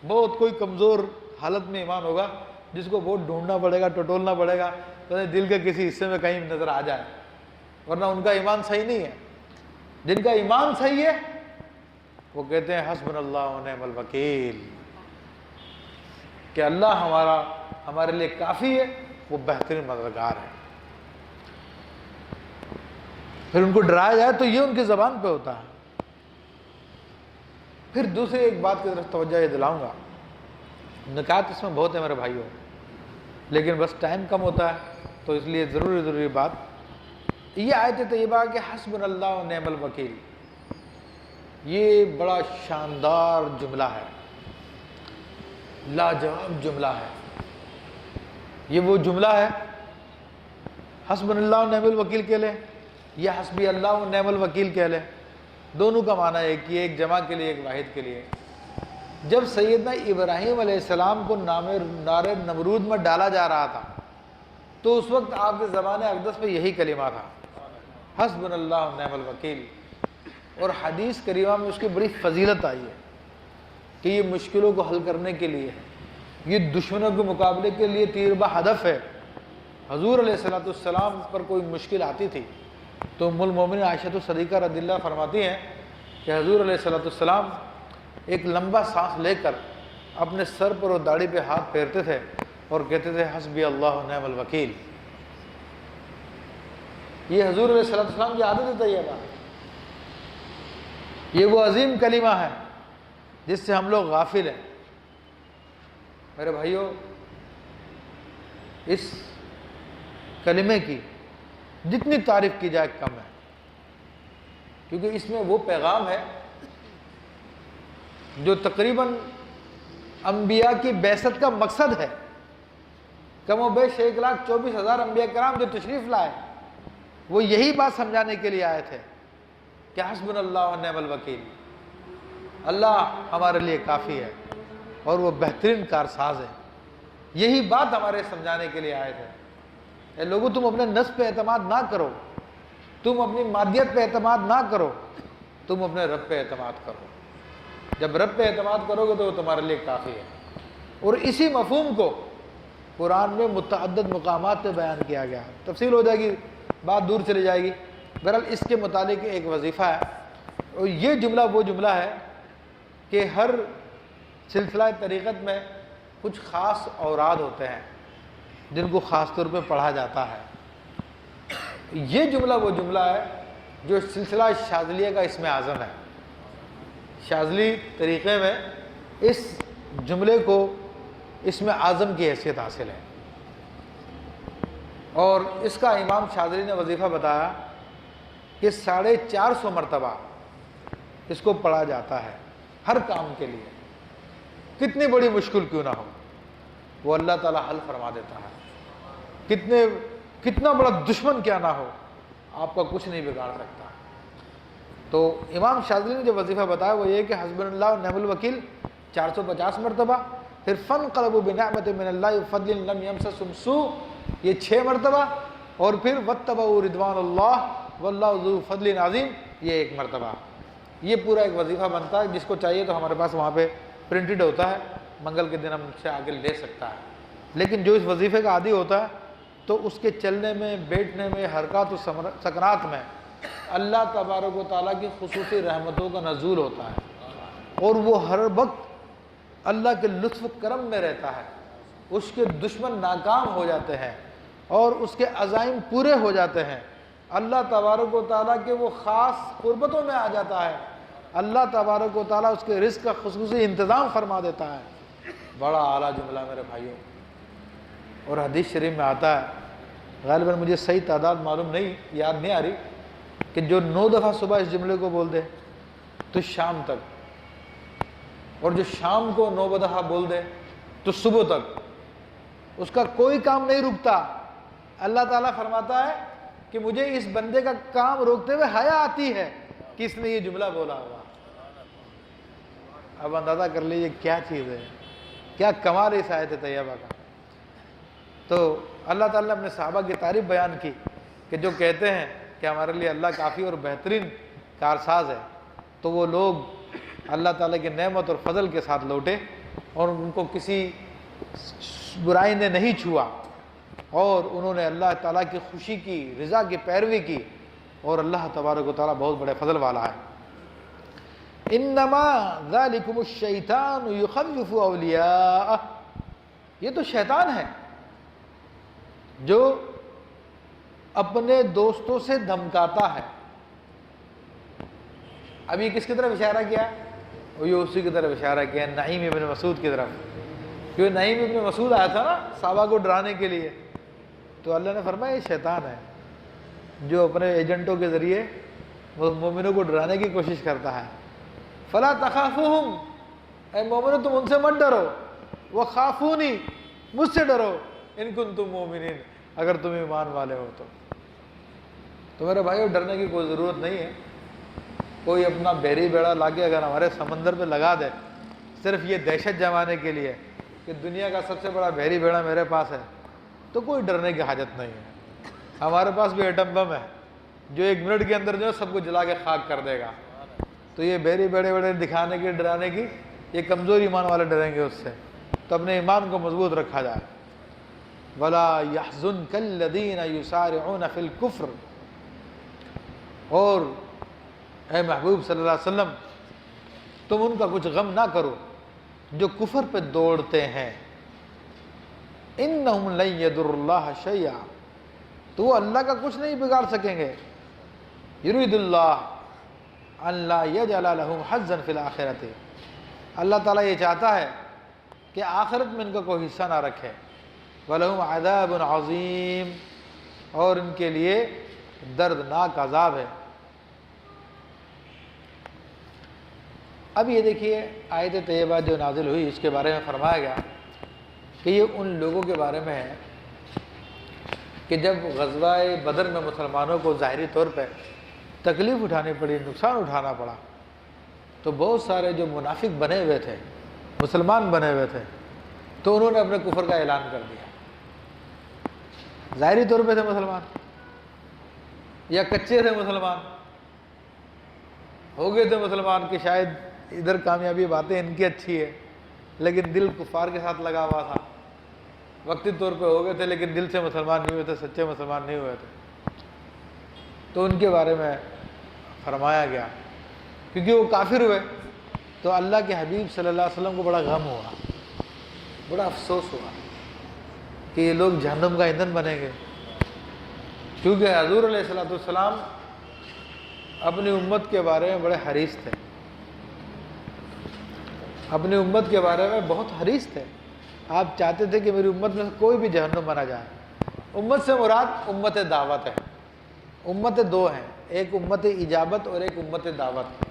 بہت کوئی کمزور حالت میں ایمان ہوگا جس کو بہت ڈھونڈنا پڑے گا، ٹٹولنا پڑے گا، تو دل کے کسی حصے میں کہیں نظر آ جائے، ورنہ ان کا ایمان صحیح نہیں ہے۔ جن کا ایمان صحیح ہے وہ کہتے ہیں حسبنا اللہ و نعم الوکیل، کہ اللہ ہمارے لیے کافی ہے، وہ بہترین مددگار ہے۔ پھر ان کو ڈرایا جائے تو یہ ان کی زبان پہ ہوتا ہے۔ پھر دوسری ایک بات کی طرف توجہ یہ دلاؤں گا، نکات اس میں بہت ہے میرے بھائیوں۔ لیکن بس ٹائم کم ہوتا ہے، تو اس لیے ضروری بات یہ آیت طیبہ کہ حسبنا اللہ و نعم الوکیل، یہ بڑا شاندار جملہ ہے، لاجواب جملہ ہے۔ یہ وہ جملہ ہے، حسبنا اللہ و نعم الوکیل کہہ لیں یا حسبی اللہ و نعم الوکیل کہہ لیں، دونوں کا معنی ایک ہی، ایک جمع کے لیے ایک واحد کے لیے۔ جب سیدنا ابراہیم علیہ السلام کو نار نمرود میں ڈالا جا رہا تھا تو اس وقت آپ کے زبان اقدس میں یہی کلمہ تھا، حسبنا اللہ و نعم الوکیل۔ اور حدیث کریمہ میں اس کی بڑی فضیلت آئی ہے کہ یہ مشکلوں کو حل کرنے کے لیے ہے، یہ دشمنوں کے مقابلے کے لیے تیر بہدف ہے۔ حضور علیہ السلام پر کوئی مشکل آتی تھی تو ام المومنین عائشہ صدیقہ رضی اللہ فرماتی ہیں کہ حضور علیہ السلام ایک لمبا سانس لے کر اپنے سر پر اور داڑھی پہ ہاتھ پھیرتے تھے اور کہتے تھے حسبی اللہ و نعم الوکیل۔ یہ حضور علیہ السلام کی عادت ہے، یہ وہ عظیم کلمہ ہے جس سے ہم لوگ غافل ہیں۔ میرے بھائیوں، اس کلمے کی جتنی تعریف کی جائے کم ہے، کیونکہ اس میں وہ پیغام ہے جو تقریباً انبیاء کی بعثت کا مقصد ہے۔ کم و بیش 1,24,000 انبیاء کرام جو تشریف لائے وہ یہی بات سمجھانے کے لیے آئے تھے کہ حسبنا اللہ و نعم الوکیل، اللہ ہمارے لیے کافی ہے اور وہ بہترین کارساز ہے۔ یہی بات ہمارے سمجھانے کے لیے آئے تھے۔ اے لوگوں، تم اپنے نفس پہ اعتماد نہ کرو، تم اپنی مادیت پہ اعتماد نہ کرو، تم اپنے رب پہ اعتماد کرو۔ جب رب پہ اعتماد کرو گے تو وہ تمہارے لیے کافی ہے۔ اور اسی مفہوم کو قرآن میں متعدد مقامات پہ بیان کیا گیا، تفصیل ہو جائے گی، بات دور چلی جائے گی۔ بہرحال اس کے متعلق ایک وظیفہ ہے، اور یہ جملہ وہ جملہ ہے کہ ہر سلسلہ طریقت میں کچھ خاص اوراد ہوتے ہیں جن کو خاص طور پہ پڑھا جاتا ہے۔ یہ جملہ وہ جملہ ہے جو سلسلہ شاذلیہ کا اسم اعظم ہے۔ شاذلی طریقے میں اس جملے کو اسم اعظم کی حیثیت حاصل ہے، اور اس کا امام شاذلی نے وظیفہ بتایا کہ 450 مرتبہ اس کو پڑھا جاتا ہے ہر کام کے لیے، کتنی بڑی مشکل کیوں نہ ہو وہ اللہ تعالیٰ حل فرما دیتا ہے، کتنا بڑا دشمن کیا نہ ہو آپ کا کچھ نہیں بگاڑ سکتا۔ تو امام شاذلی نے جو وظیفہ بتایا وہ یہ کہ حسبنا اللہ و نعم الوکیل 450 مرتبہ، پھر فانقلبوا بنعمت من اللہ وفضل لم یمسسہم سوء یہ 6 مرتبہ، اور پھر واتبعوا رضوان اللہ واللہ ذو فضل عظیم یہ 1 مرتبہ۔ یہ پورا ایک وظیفہ بنتا ہے، جس کو چاہیے تو ہمارے پاس وہاں پہ پرنٹڈ ہوتا ہے، منگل کے دن ہم سے آگے لے سکتا ہے۔ لیکن جو اس وظیفے کا عادی ہوتا ہے تو اس کے چلنے میں، بیٹھنے میں، حرکات و سکنات میں اللہ تبارک و تعالیٰ کی خصوصی رحمتوں کا نزول ہوتا ہے، اور وہ ہر وقت اللہ کے لطف و کرم میں رہتا ہے۔ اس کے دشمن ناکام ہو جاتے ہیں اور اس کے عزائم پورے ہو جاتے ہیں، اللہ تبارک و تعالیٰ کے وہ خاص قربتوں میں آ جاتا ہے، اللہ تبارک و تعالیٰ اس کے رزق کا خصوصی انتظام فرما دیتا ہے۔ بڑا اعلیٰ جملہ میرے بھائیوں، اور حدیث شریف میں آتا ہے، غالباً مجھے صحیح تعداد معلوم نہیں، یاد نہیں آ رہی، کہ جو 9 دفعہ صبح اس جملے کو بول دے تو شام تک، اور جو شام کو 9 دفعہ بول دے تو صبح تک اس کا کوئی کام نہیں رکتا۔ اللہ تعالیٰ فرماتا ہے کہ مجھے اس بندے کا کام روکتے ہوئے حیا آتی ہے کہ اس نے یہ جملہ بولا ہوا۔ اب اندازہ کر لیجیے کیا چیز ہے، کیا کمال اس آیت طیبہ کا۔ تو اللہ تعالیٰ نے اپنے صحابہ کی تعریف بیان کی کہ جو کہتے ہیں کہ ہمارے لیے اللہ کافی اور بہترین کارساز ہے، تو وہ لوگ اللہ تعالیٰ کی نعمت اور فضل کے ساتھ لوٹے اور ان کو کسی برائی نے نہیں چھوا، اور انہوں نے اللہ تعالیٰ کی خوشی کی، رضا کی پیروی کی، اور اللہ تبارک و تعالیٰ بہت بڑے فضل والا ہے۔ انما ذالکم الشیطان یخوف اولیاءہ، یہ تو شیطان ہے جو اپنے دوستوں سے دھمکاتا ہے۔ اب یہ کس کی طرف اشارہ کیا؟ یہ اسی کی طرف اشارہ کیا، نعیم ابن مسعود کی طرف کیونکہ نعیم ابن مسعود آیا تھا نا صحابہ کو ڈرانے کے لیے، تو اللہ نے فرمایا یہ شیطان ہے جو اپنے ایجنٹوں کے ذریعے مومنوں کو ڈرانے کی کوشش کرتا ہے۔ فلا تخافوہم، اے مومنو تم ان سے مت ڈرو، وخافونی، مجھ سے ڈرو، ان کنتم مومنین، اگر تم ایمان والے ہو تو میرے بھائیو ڈرنے کی کوئی ضرورت نہیں ہے۔ کوئی اپنا بحری بیڑا لا کے اگر ہمارے سمندر پہ لگا دے صرف یہ دہشت جمانے کے لیے کہ دنیا کا سب سے بڑا بحری بیڑا میرے پاس ہے، تو کوئی ڈرنے کی حاجت نہیں ہے۔ ہمارے پاس بھی ایٹم بم ہے جو 1 منٹ کے اندر جو ہے سب کو جلا کے خاک کر دے گا، تو یہ بحری بیڑے دکھانے کی، ڈرانے کی، یہ کمزور ایمان والے ڈریں گے اس سے۔ تو اپنے ایمان کو مضبوط رکھا جائے۔ وَلَا يَحْزُنْكَ الَّذِينَ يُسَارِعُونَ فِي الْكُفْرِ، اور اے محبوب صلی اللہ علیہ وسلم تم ان کا کچھ غم نہ کرو جو کفر پہ دوڑتے ہیں۔ إِنَّهُمْ لَن يَضُرُّوا اللَّهَ شَيْئًا، تو وہ اللہ کا کچھ نہیں بگاڑ سکیں گے۔ يُرِيدُ اللَّهُ أَن لَا يَجْعَلَ لَهُمْ حَظًّا فِي الْآخِرَةِ، اللہ تعالیٰ یہ چاہتا ہے کہ آخرت میں ان کا کوئی حصہ نہ رکھے۔ وَلَهُمْ عَذَابٌ عَظِيمٌ، اور ان کے لیے دردناک عذاب ہے۔ اب یہ دیکھیے آیت طیبہ جو نازل ہوئی اس کے بارے میں فرمایا گیا کہ یہ ان لوگوں کے بارے میں ہے کہ جب غزوہ بدر میں مسلمانوں کو ظاہری طور پہ تکلیف اٹھانی پڑی، نقصان اٹھانا پڑا، تو بہت سارے جو منافق بنے ہوئے تھے، مسلمان بنے ہوئے تھے، تو انہوں نے اپنے کفر کا اعلان کر دیا۔ ظاہری طور پہ تھے مسلمان یا کچے تھے مسلمان، ہو گئے تھے مسلمان کہ شاید ادھر کامیابی باتیں ان کی اچھی ہے لیکن دل کفار کے ساتھ لگا ہوا تھا، وقتی طور پہ ہو گئے تھے لیکن دل سے مسلمان نہیں ہوئے تھے، سچے مسلمان نہیں ہوئے تھے، تو ان کے بارے میں فرمایا گیا۔ کیونکہ وہ کافر ہوئے تو اللہ کے حبیب صلی اللہ علیہ وسلم کو بڑا غم ہوا، بڑا افسوس ہوا کہ یہ لوگ جہنم کا ایندھن بنیں گے، کیونکہ حضور علیہ السلام اپنی امت کے بارے میں بڑے حریص تھے، اپنی امت کے بارے میں بہت حریص تھے۔ آپ چاہتے تھے کہ میری امت میں کوئی بھی جہنم بنا جائے۔ امت سے مراد امت دعوت ہے۔ امت 2 ہیں، ایک امت اجابت اور ایک امت دعوت۔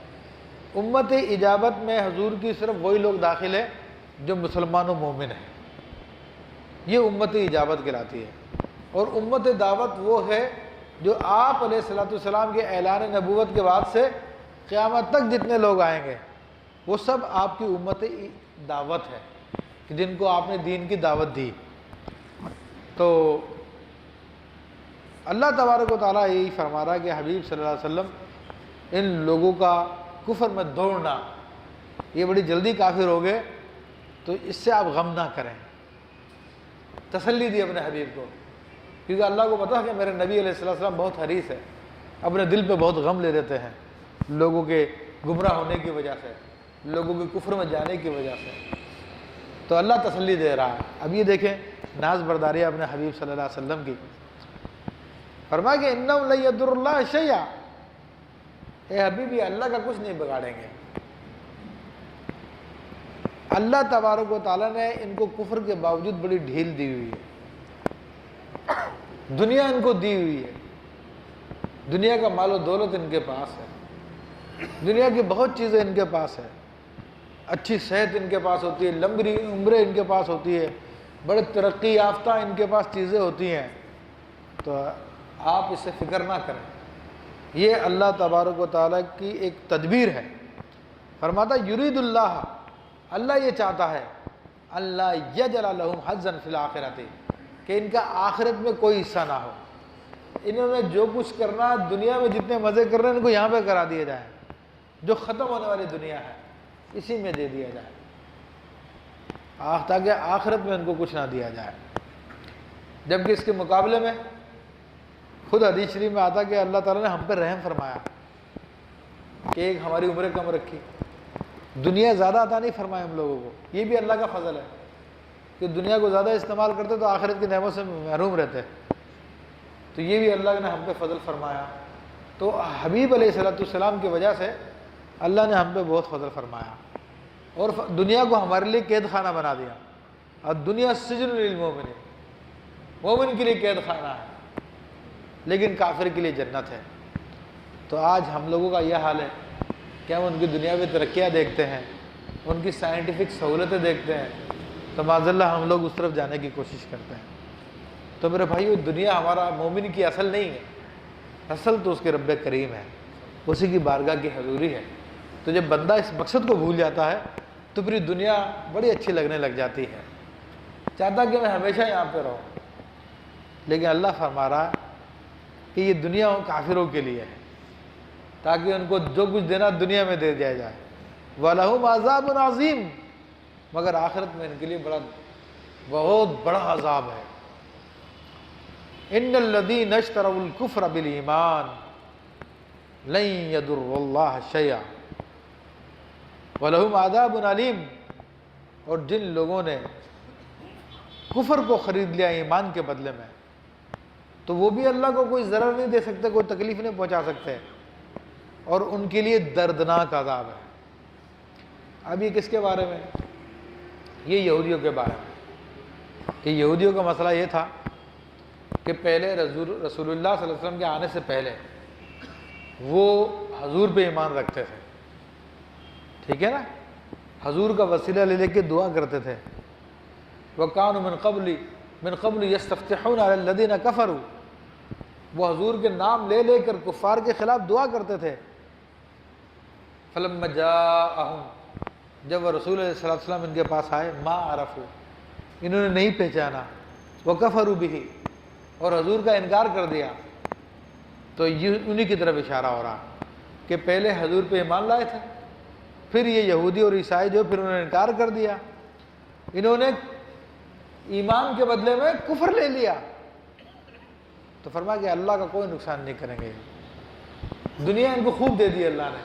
امت اجابت میں حضور کی صرف وہی لوگ داخل ہیں جو مسلمان و مومن ہیں، یہ امت اجابت کہلاتی ہے۔ اور امت دعوت وہ ہے جو آپ علیہ السلام کے اعلان نبوت کے بعد سے قیامت تک جتنے لوگ آئیں گے وہ سب آپ کی امت دعوت ہے، کہ جن کو آپ نے دین کی دعوت دی۔ تو اللہ تبارک و تعالیٰ یہی فرما رہا ہے کہ حبیب صلی اللہ علیہ وسلم ان لوگوں کا کفر میں دوڑنا، یہ بڑی جلدی کافر ہو گئے، تو اس سے آپ غم نہ کریں، تسلی دی اپنے حبیب کو، کیونکہ اللہ کو پتا ہے کہ میرے نبی علیہ السلام بہت حریص ہے، اپنے دل پہ بہت غم لے لیتے ہیں لوگوں کے گمراہ ہونے کی وجہ سے، لوگوں کے کفر میں جانے کی وجہ سے، تو اللہ تسلی دے رہا ہے۔ اب یہ دیکھیں ناز برداری اپنے حبیب صلی اللہ علیہ وسلم کی، فرمایا کہ انہم لن یضروا اللہ شیئا، اے حبیبی اللہ کا کچھ نہیں بگاڑیں گے۔ اللہ تبارک و تعالیٰ نے ان کو کفر کے باوجود بڑی ڈھیل دی ہوئی ہے، دنیا ان کو دی ہوئی ہے، دنیا کا مال و دولت ان کے پاس ہے، دنیا کی بہت چیزیں ان کے پاس ہے، اچھی صحت ان کے پاس ہوتی ہے، لمبی عمریں ان کے پاس ہوتی ہے، بڑے ترقی یافتہ ان کے پاس چیزیں ہوتی ہیں، تو آپ اس سے فکر نہ کریں، یہ اللہ تبارک و تعالیٰ کی ایک تدبیر ہے۔ فرماتا یرید اللہ، اللہ یہ چاہتا ہے اللہ یجعل لہم حظا فی الآخرۃ، کہ ان کا آخرت میں کوئی حصہ نہ ہو، انہوں نے جو کچھ کرنا دنیا میں جتنے مزے کر رہے ہیں ان کو یہاں پہ کرا دیا جائے، جو ختم ہونے والی دنیا ہے اسی میں دے دیا جائے، تاکہ آخرت میں ان کو کچھ نہ دیا جائے۔ جبکہ اس کے مقابلے میں خود حدیث شریف میں آتا کہ اللہ تعالیٰ نے ہم پہ رحم فرمایا کہ ایک ہماری عمریں کم رکھی، دنیا زیادہ عطا نہیں فرمائے ہم لوگوں کو، یہ بھی اللہ کا فضل ہے کہ دنیا کو زیادہ استعمال کرتے تو آخرت کی نعمت سے محروم رہتے، تو یہ بھی اللہ نے ہم پہ فضل فرمایا۔ تو حبیب علیہ السلام کی وجہ سے اللہ نے ہم پہ بہت فضل فرمایا اور دنیا کو ہمارے لیے قید خانہ بنا دیا۔ اور دنیا سجن للمومن، مومن کے لیے قید خانہ ہے لیکن کافر کے لیے جنت ہے۔ تو آج ہم لوگوں کا یہ حال ہے کہ ہم ان کی دنیاوی ترقیاں دیکھتے ہیں، ان کی سائنٹیفک سہولتیں دیکھتے ہیں، تو معاذ اللہ ہم لوگ اس طرف جانے کی کوشش کرتے ہیں۔ تو میرے بھائیو، دنیا ہمارا مومن کی اصل نہیں ہے، اصل تو اس کے رب کریم ہے، اسی کی بارگاہ کی حضوری ہے۔ تو جب بندہ اس مقصد کو بھول جاتا ہے تو پھر دنیا بڑی اچھی لگنے لگ جاتی ہے، چاہتا کہ میں ہمیشہ یہاں پہ رہوں۔ لیکن اللہ فرما رہا ہے کہ یہ دنیا کافروں کے لیے ہے، تاکہ ان کو جو کچھ دینا دنیا میں دے دیا جائے۔ وَلَهُمْ عَذَابٌ عَظِيمٌ، مگر آخرت میں ان کے لیے بہت بڑا عذاب ہے۔ إِنَّ الَّذِينَ اشْتَرَوُا الْكُفْرَ بِالْإِيمَانِ لَن يَضُرُّوا اللَّهَ شَيْئًا وَلَهُمْ عَذَابٌ أَلِيمٌ، اور جن لوگوں نے کفر کو خرید لیا ایمان کے بدلے میں، تو وہ بھی اللہ کو کوئی ضرر نہیں دے سکتے، کوئی تکلیف نہیں پہنچا سکتے، اور ان کے لیے دردناک عذاب ہے۔ اب یہ کس کے بارے میں؟ یہ یہودیوں کے بارے میں، کہ یہودیوں کا مسئلہ یہ تھا کہ پہلے رسول اللہ صلی اللہ علیہ وسلم کے آنے سے پہلے وہ حضور پہ ایمان رکھتے تھے، ٹھیک ہے نا، حضور کا وسیلہ لے کے دعا کرتے تھے۔ وَكَانُوا مِن قَبْلِ يَسْتَفْتِحُونَ عَلَى الَّذِينَ كَفَرُوا، وہ حضور کے نام لے لے کر کفار کے خلاف دعا کرتے تھے۔ فَلَمَّا جَاءَهُمْ، جب وہ رسول اللہ صلی اللہ علیہ وسلم ان کے پاس آئے، مَا عَرَفُوا، انہوں نے نہیں پہچانا، وَكَفَرُوا بِهِ، اور حضور کا انکار کر دیا، تو یہ انہی کی طرف اشارہ ہو رہا کہ پہلے حضور پہ ایمان لائے تھے، پھر یہ یہودی اور عیسائی جو پھر انہوں نے انکار کر دیا، انہوں نے ایمان کے بدلے میں کفر لے لیا، تو فرمایا کہ اللہ کا کوئی نقصان نہیں کریں گے، دنیا ان کو خوب دے دی اللہ نے۔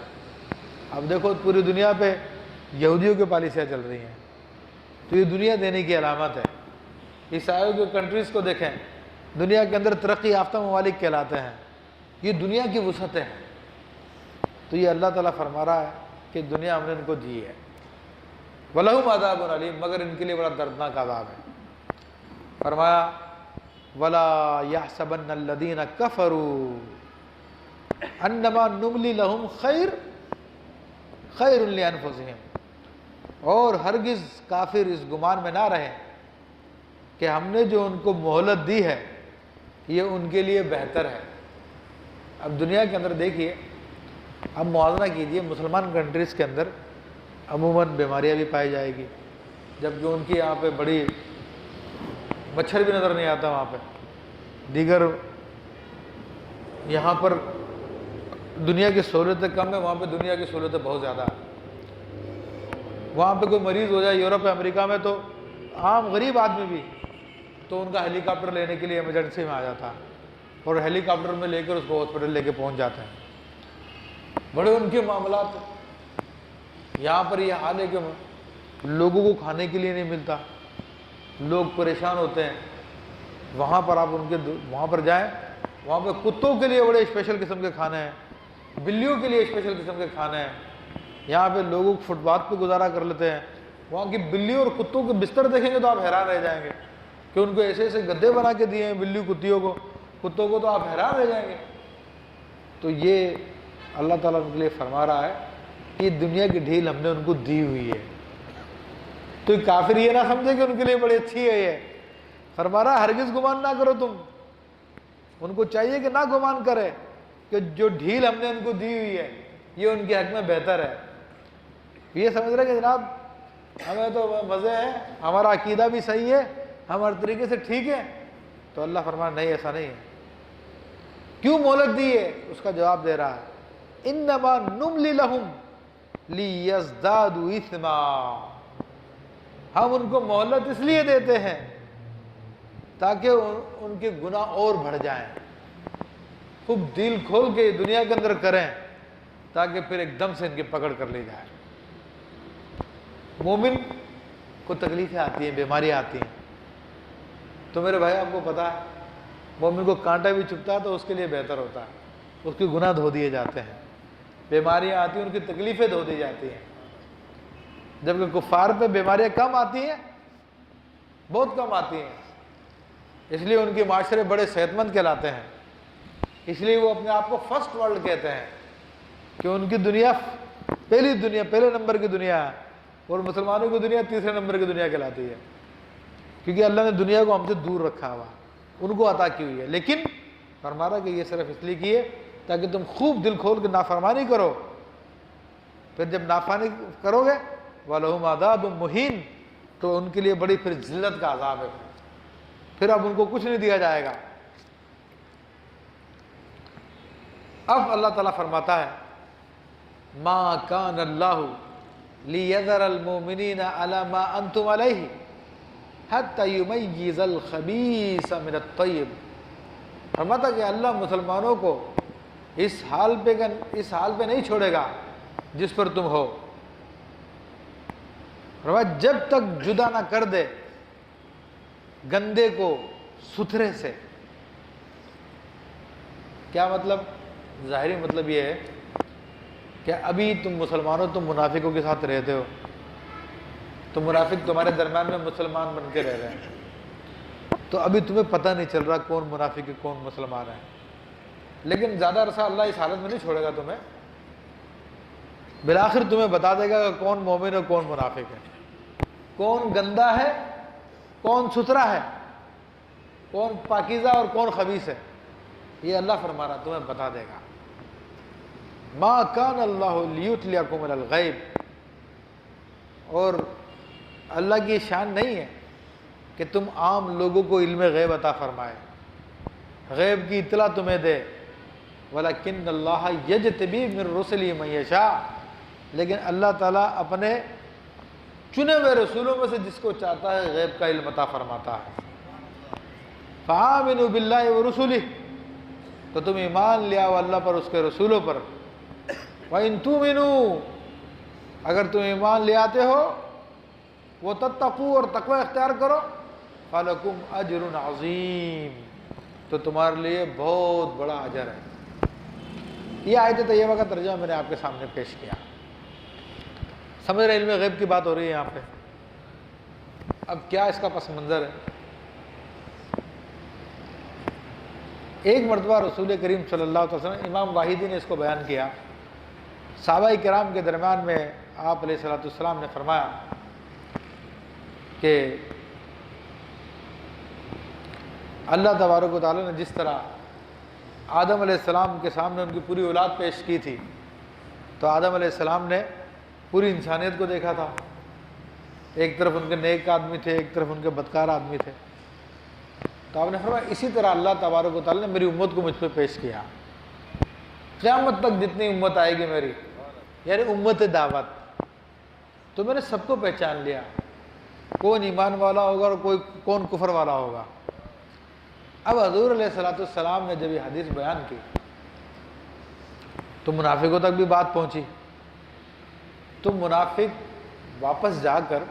اب دیکھو پوری دنیا پہ یہودیوں کی پالیسیاں چل رہی ہیں، تو یہ دنیا دینے کی علامت ہے۔ عیسائیوں کے کنٹریز کو دیکھیں، دنیا کے اندر ترقی یافتہ ممالک کہلاتے ہیں، یہ دنیا کی وسعتیں ہیں۔ تو یہ اللہ تعالیٰ فرما رہا ہے کہ دنیا ہم نے ان کو دی ہے، وَلَهُمْ عَذَابٌ عَلِيمٌ، مگر ان کے لیے بڑا دردناک عذاب ہے۔ فرمایا وَلَا يَحْسَبَنَّ الَّذِينَ كَفَرُوا أَنَّمَا نُمْلِي لَهُمْ خَيْرٌ لِأَنفُسِهِمْ، اور ہرگز کافر اس گمان میں نہ رہے کہ ہم نے جو ان کو مہلت دی ہے یہ ان کے لیے بہتر ہے۔ اب دنیا کے اندر دیکھیے، اب موازنہ کیجئے، مسلمان کنٹریز کے اندر عموماً بیماریاں بھی پائی جائے گی، جبکہ ان کی یہاں پہ بڑی مچھر بھی نظر نہیں آتا، وہاں پہ دیگر یہاں پر دنیا کی سہولتیں کم ہے، وہاں پہ دنیا کی سہولتیں بہت زیادہ ہیں۔ وہاں پہ کوئی مریض ہو جائے یورپ امریکہ میں، تو عام غریب آدمی بھی تو ان کا ہیلی کاپٹر لینے کے لیے ایمرجنسی میں آ جاتا ہے، اور ہیلی کاپٹر میں لے کر اس کو ہاسپٹل لے کے پہنچ جاتے ہیں۔ بڑے ان کے معاملات ہیں۔ یہاں پر یہ حال ہے کہ لوگوں کو کھانے کے لیے نہیں ملتا، لوگ پریشان ہوتے ہیں۔ وہاں پر آپ وہاں پر جائیں، وہاں پہ کتوں کے لیے بڑے اسپیشل قسم کے کھانے ہیں، بلیوں کے لیے اسپیشل قسم کے کھانے ہیں۔ یہاں پہ لوگوں فٹ پاتھ پہ گزارا کر لیتے ہیں، وہاں کی بلیوں اور کتوں کے بستر دیکھیں گے تو آپ حیران رہ جائیں گے کہ ان کو ایسے ایسے گدے بنا کے دیے ہیں بلیوں کتوں کو تو آپ حیران رہ جائیں گے۔ تو یہ اللہ تعالیٰ ان کے لیے فرما رہا ہے کہ دنیا کی ڈھیل ہم نے ان کو دی ہوئی ہے، تو کافر یہ نہ سمجھے کہ ان کے لیے بڑی اچھی ہے یہ۔ فرما رہا ہرگز گمان نہ کرو تم، ان کو چاہیے کہ نہ گمان کرے کہ جو ڈھیل ہم نے ان کو دی ہوئی ہے یہ ان کے حق میں بہتر ہے۔ یہ سمجھ رہے کہ جناب ہمیں تو مزے ہیں، ہمارا عقیدہ بھی صحیح ہے، ہم ہر طریقے سے ٹھیک ہے، تو اللہ فرما نہیں، ایسا نہیں ہے۔ کیوں مہلت دی ہے؟ اس کا جواب دے رہا ہے، انما نملی لہم لیزدادوا اثما، ہم ان کو مہلت اس لیے دیتے ہیں تاکہ ان کے گناہ اور بڑھ جائیں، خوب دل کھول کے دنیا کے اندر کریں تاکہ پھر ایک دم سے ان کی پکڑ کر لی جائے۔ مومن کو تکلیفیں آتی ہیں، بیماریاں آتی ہیں، تو میرے بھائی آپ کو پتا ہے مومن کو کانٹا بھی چبھتا ہے تو اس کے لیے بہتر ہوتا ہے، اس کے گناہ دھو دیے جاتے ہیں، بیماریاں آتی ہیں ان کی تکلیفیں دھو دی جاتی ہیں۔ جبکہ کفار پہ بیماریاں کم آتی ہیں بہت کم آتی ہیں، اس لیے ان کے معاشرے بڑے صحت مند کہلاتے ہیں، اس لیے وہ اپنے آپ کو فرسٹ ورلڈ کہتے ہیں کہ ان کی دنیا پہلے نمبر کی دنیا ہے، اور مسلمانوں کی دنیا تیسرے نمبر کی دنیا کہلاتی ہے، کیونکہ اللہ نے دنیا کو ہم سے دور رکھا ہوا، ان کو عطا کی ہوئی ہے، لیکن فرما رہا کہ یہ صرف اس لیے کیے تاکہ تم خوب دل کھول کے نافرمانی کرو، پھر جب نافرمانی کرو گے وَلَهُمْ عَذَابٌ مُهِينٌ، تو ان کے لیے بڑی پھر ذلت کا عذاب ہے، پھر اب ان کو کچھ نہیں دیا جائے گا۔ اب اللہ تعالیٰ فرماتا ہے مَا كَانَ اللَّهُ لِيَذَرَ الْمُؤْمِنِينَ عَلَى مَا أَنْتُمْ عَلَيْهِ حَتَّى يُمَيِّزَ الْخَبِيثَ مِنَ الطَّيِّبِ۔ فرماتا کہ اللہ مسلمانوں کو اس حال پہ نہیں چھوڑے گا جس پر تم ہو، فرمایا جب تک جدا نہ کر دے گندے کو ستھرے سے۔ کیا مطلب؟ ظاہری مطلب یہ ہے کہ ابھی تم مسلمانوں تم منافقوں کے ساتھ رہتے ہو، تو منافق تمہارے درمیان میں مسلمان بن کے رہ رہے ہیں، تو ابھی تمہیں پتہ نہیں چل رہا کون منافق ہے کون مسلمان ہے، لیکن زیادہ عرصہ اللہ اس حالت میں نہیں چھوڑے گا تمہیں، بالآخر تمہیں بتا دے گا کہ کون مومن ہے کون منافق ہے، کون گندا ہے کون ستھرا ہے، کون پاکیزہ اور کون خبیث ہے، یہ اللہ فرما رہا تمہیں بتا دے گا۔ ما کان اللہ لیطلعکم علی الغیب، اور اللہ کی شان نہیں ہے کہ تم عام لوگوں کو علم غیب عطا فرمائے، غیب کی اطلاع تمہیں دے، وَلَكِنَّ اللَّهَ يَجْتَبِي مِن رُّسُلِهِ مَن يَشَاءُ، لیکن اللہ تعالیٰ اپنے چنے ہوئے رسولوں میں سے جس کو چاہتا ہے غیب کا علم عطا فرماتا ہے۔ فَآمِنُوا بِاللَّهِ وَرُسُلِهِ، تو تم ایمان لے آؤ اللہ پر اس کے رسولوں پر، وَإِن تُؤْمِنُوا، اگر تم ایمان لے آتے ہو، وَتَتَّقُوا، اور تقوی اختیار کرو، فَلَكُمْ أَجْرٌ عَظِيمٌ، تو تمہارے لیے بہت بڑا اجر ہے۔ یہ آیت طیبہ کا ترجمہ میں نے آپ کے سامنے پیش کیا۔ سمجھ رہے علم غیب کی بات ہو رہی ہے یہاں پہ۔ اب کیا اس کا پس منظر ہے؟ ایک مرتبہ رسول کریم صلی اللہ علیہ وسلم، امام واحدی نے اس کو بیان کیا، صحابہ کرام کے درمیان میں آپ علیہ السلام نے فرمایا کہ اللہ تبارک و تعالیٰ نے جس طرح آدم علیہ السلام کے سامنے ان کی پوری اولاد پیش کی تھی، تو آدم علیہ السلام نے پوری انسانیت کو دیکھا تھا، ایک طرف ان کے نیک آدمی تھے، ایک طرف ان کے بدکار آدمی تھے، تو آپ نے فرمایا اسی طرح اللہ تبارک و تعالیٰ نے میری امت کو مجھ پہ پیش کیا، قیامت تک جتنی امت آئے گی میری، یعنی امت دعوت، تو میں نے سب کو پہچان لیا، کون ایمان والا ہوگا اور کون کفر والا ہوگا۔ اب حضور علیہ السلام نے جب یہ حدیث بیان کی تو منافقوں تک بھی بات پہنچی، تو منافق واپس جا کر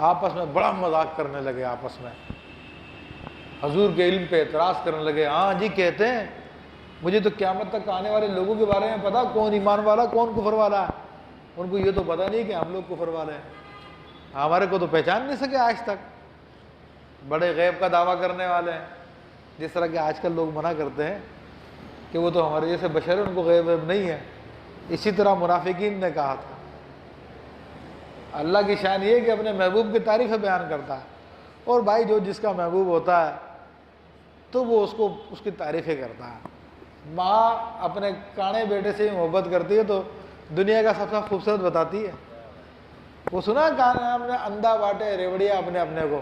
آپس میں بڑا مذاق کرنے لگے، آپس میں حضور کے علم پہ اعتراض کرنے لگے، ہاں جی کہتے ہیں مجھے تو قیامت تک آنے والے لوگوں کے بارے میں پتا کون ایمان والا کون کفر والا ہے، ان کو یہ تو پتہ نہیں کہ ہم لوگ کفر والے ہیں، ہمارے کو تو پہچان نہیں سکے آج تک، بڑے غیب کا دعویٰ کرنے والے ہیں، جس طرح کہ آج کل لوگ منع کرتے ہیں کہ وہ تو ہمارے جیسے بشر ہیں، ان کو غیب نہیں ہے، اسی طرح منافقین نے کہا تھا۔ اللہ کی شان یہ ہے کہ اپنے محبوب کی تعریف بیان کرتا ہے، اور بھائی جو جس کا محبوب ہوتا ہے تو وہ اس کی تعریفیں کرتا ہے۔ ماں اپنے کانے بیٹے سے محبت کرتی ہے تو دنیا کا سب سے خوبصورت بتاتی ہے، وہ سنا کہاں ہم نے اندھا باٹے ریوڑیا اپنے اپنے کو،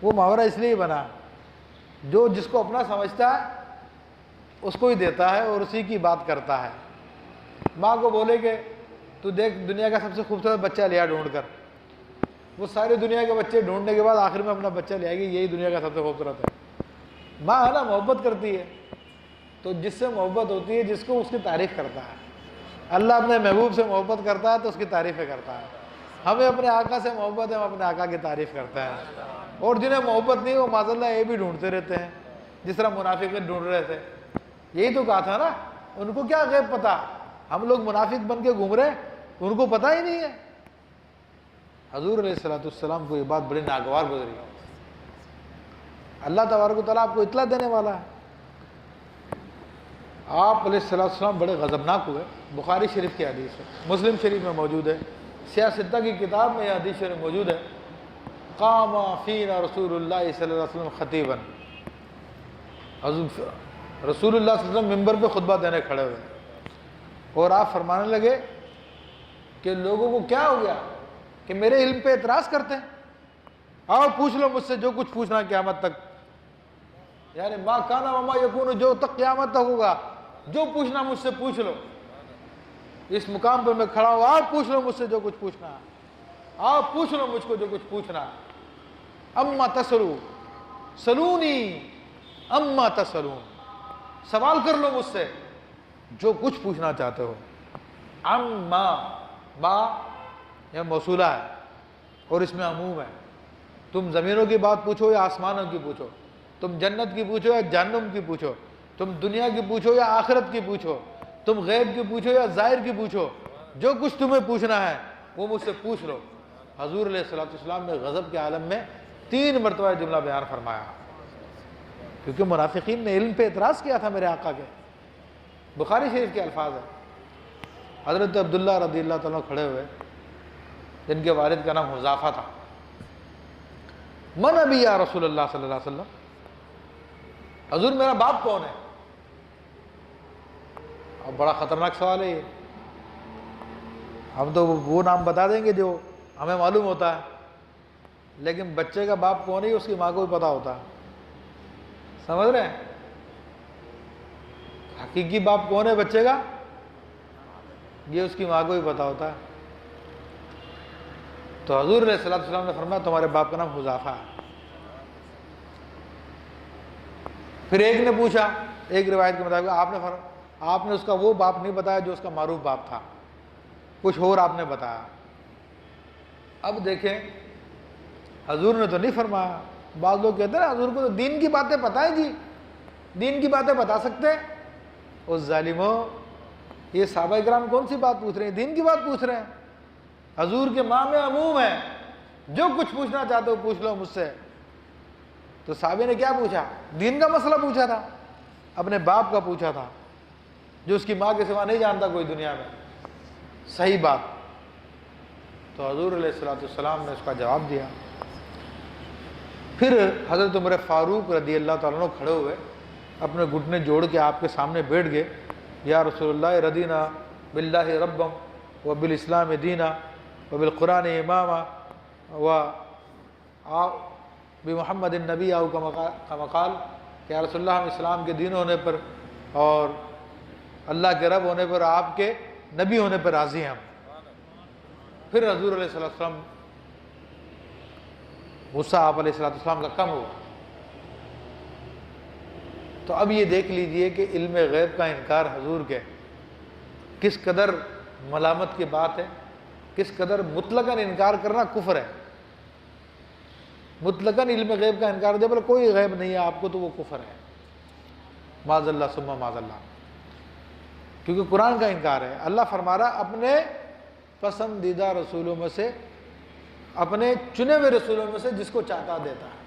وہ محاورہ اس لیے بنا، جو جس کو اپنا سمجھتا ہے اس کو ہی دیتا ہے اور اسی کی بات کرتا ہے۔ ماں کو بولے کہ تو دیکھ دنیا کا سب سے خوبصورت بچہ لیا ڈھونڈ کر، وہ ساری دنیا کے بچے ڈھونڈنے کے بعد آخر میں اپنا بچہ لے آئے گی، یہی دنیا کا سب سے خوبصورت ہے۔ ماں ہے نا، محبت کرتی ہے، تو جس سے محبت ہوتی ہے جس کو اس کی تعریف کرتا ہے۔ اللہ اپنے محبوب سے محبت کرتا ہے تو اس کی تعریفیں کرتا ہے، ہمیں اپنے آقا سے محبت ہے، ہم اپنے آقا کی تعریف کرتے ہیں، اور جنہیں محبت نہیں وہ معاذ اللہ یہ بھی ڈھونڈتے رہتے ہیں، جس طرح منافقین ڈھونڈ رہے تھے۔ یہی تو کہا تھا نا، ان کو کیا غیب پتا، ہم لوگ منافق بن کے گھوم رہے، ان کو پتہ ہی نہیں ہے۔ حضور علیہ السلام کو یہ بات بڑی ناگوار گزری. اللہ تبارک و تعالیٰ آپ کو اطلاع دینے والا ہے. آپ علیہ السلام بڑے غضبناک ہوئے. بخاری شریف کی حدیث ہے, مسلم شریف میں موجود ہے, سیاہ ستہ کی کتاب میں یہ حدیث شریف موجود ہے. قام فینا رسول اللہ صلی اللہ علیہ وسلم خطیبا, رسول اللہ صلی اللہ علیہ وسلم ممبر پہ خطبہ دینے کھڑے ہوئے اور آپ فرمانے لگے کہ لوگوں کو کیا ہو گیا کہ میرے علم پہ اعتراض کرتے ہیں, آؤ پوچھ لو مجھ سے جو کچھ پوچھنا قیامت تک, یعنی ما کانا وما یکون, جو تک قیامت تک ہوگا جو پوچھنا مجھ سے پوچھ لو. اس مقام پہ میں کھڑا ہوں, آپ پوچھ لو مجھ سے جو کچھ پوچھنا ہے, آپ پوچھ لو مجھ کو جو کچھ پوچھنا ہے. اما تسلو سلونی اما تسلون, سوال کر لو مجھ سے جو کچھ پوچھنا چاہتے ہو. اما با یہ موصولہ ہے اور اس میں عموم ہے. تم زمینوں کی بات پوچھو یا آسمانوں کی پوچھو, تم جنت کی پوچھو یا جہنم کی پوچھو, تم دنیا کی پوچھو یا آخرت کی پوچھو, تم غیب کی پوچھو یا ظاہر کی پوچھو, جو کچھ تمہیں پوچھنا ہے وہ مجھ سے پوچھ لو. حضور علیہ السلام نے غضب کے عالم میں 3 مرتبہ جملہ بیان فرمایا, کیونکہ منافقین نے علم پہ اعتراض کیا تھا میرے آقا کے. بخاری شریف کے الفاظ ہیں. حضرت عبداللہ رضی اللہ تعالیٰ کھڑے ہوئے, جن کے والد کا نام حذافہ تھا. من ابی یا رسول اللہ صلی اللہ علیہ وسلم, حضور میرا باپ کون ہے؟ اب بڑا خطرناک سوال ہے یہ. ہم تو وہ نام بتا دیں گے جو ہمیں معلوم ہوتا ہے, لیکن بچے کا باپ کون ہے اس کی ماں کو بھی پتا ہوتا ہے. سمجھ رہے ہیں؟ حقیقی باپ کون ہے بچے کا, یہ اس کی ماں کو بھی پتا ہوتا ہے. تو حضور علیہ السلام نے فرمایا تمہارے باپ کا نام حذافہ ہے. پھر ایک نے پوچھا, ایک روایت کے مطابق آپ نے اس کا وہ باپ نہیں بتایا جو اس کا معروف باپ تھا, کچھ اور آپ نے بتایا. اب دیکھیں حضور نے تو نہیں فرمایا. بعض لوگ کہتے ہیں نا حضور کو تو دین کی باتیں پتہ ہے جی, دین کی باتیں بتا سکتے ہیں. اس ظالموں, یہ صحابہ کرام کون سی بات پوچھ رہے ہیں, دین کی بات پوچھ رہے ہیں. حضور کے ماں میں عموم ہے, جو کچھ پوچھنا چاہتے ہو پوچھ لو مجھ سے. تو صحابی نے کیا پوچھا؟ دین کا مسئلہ پوچھا تھا, اپنے باپ کا پوچھا تھا, جو اس کی ماں کے سوا نہیں جانتا کوئی دنیا میں. صحیح بات. تو حضور علیہ السلام نے اس کا جواب دیا. پھر حضرت عمر فاروق رضی اللہ تعالیٰ عنہ کھڑے ہوئے, اپنے گھٹنے جوڑ کے آپ کے سامنے بیٹھ گئے. یا رسول اللہ ردینا باللہ ربم و بالاسلام دینا و بالقرآن اماما و بمحمد النبی او کا مقال, کہ یا رسول اللہ ہم اسلام کے دین ہونے پر اور اللہ کے رب ہونے پر, آپ کے نبی ہونے پر راضی ہیں ہم. پھر حضور علیہ السلام غصہ آپ علیہ السلام کا کم ہوا. تو اب یہ دیکھ لیجئے کہ علم غیب کا انکار حضور کے کس قدر ملامت کی بات ہے, کس قدر مطلقاً انکار کرنا کفر ہے. مطلقاً علم غیب کا انکار دے بولے کوئی غیب نہیں ہے آپ کو, تو وہ کفر ہے. معاذ اللہ ثم معاذ اللہ, کیونکہ قرآن کا انکار ہے. اللہ فرما رہا اپنے پسندیدہ رسولوں میں سے, اپنے چنے ہوئے رسولوں میں سے جس کو چاہتا دیتا ہے.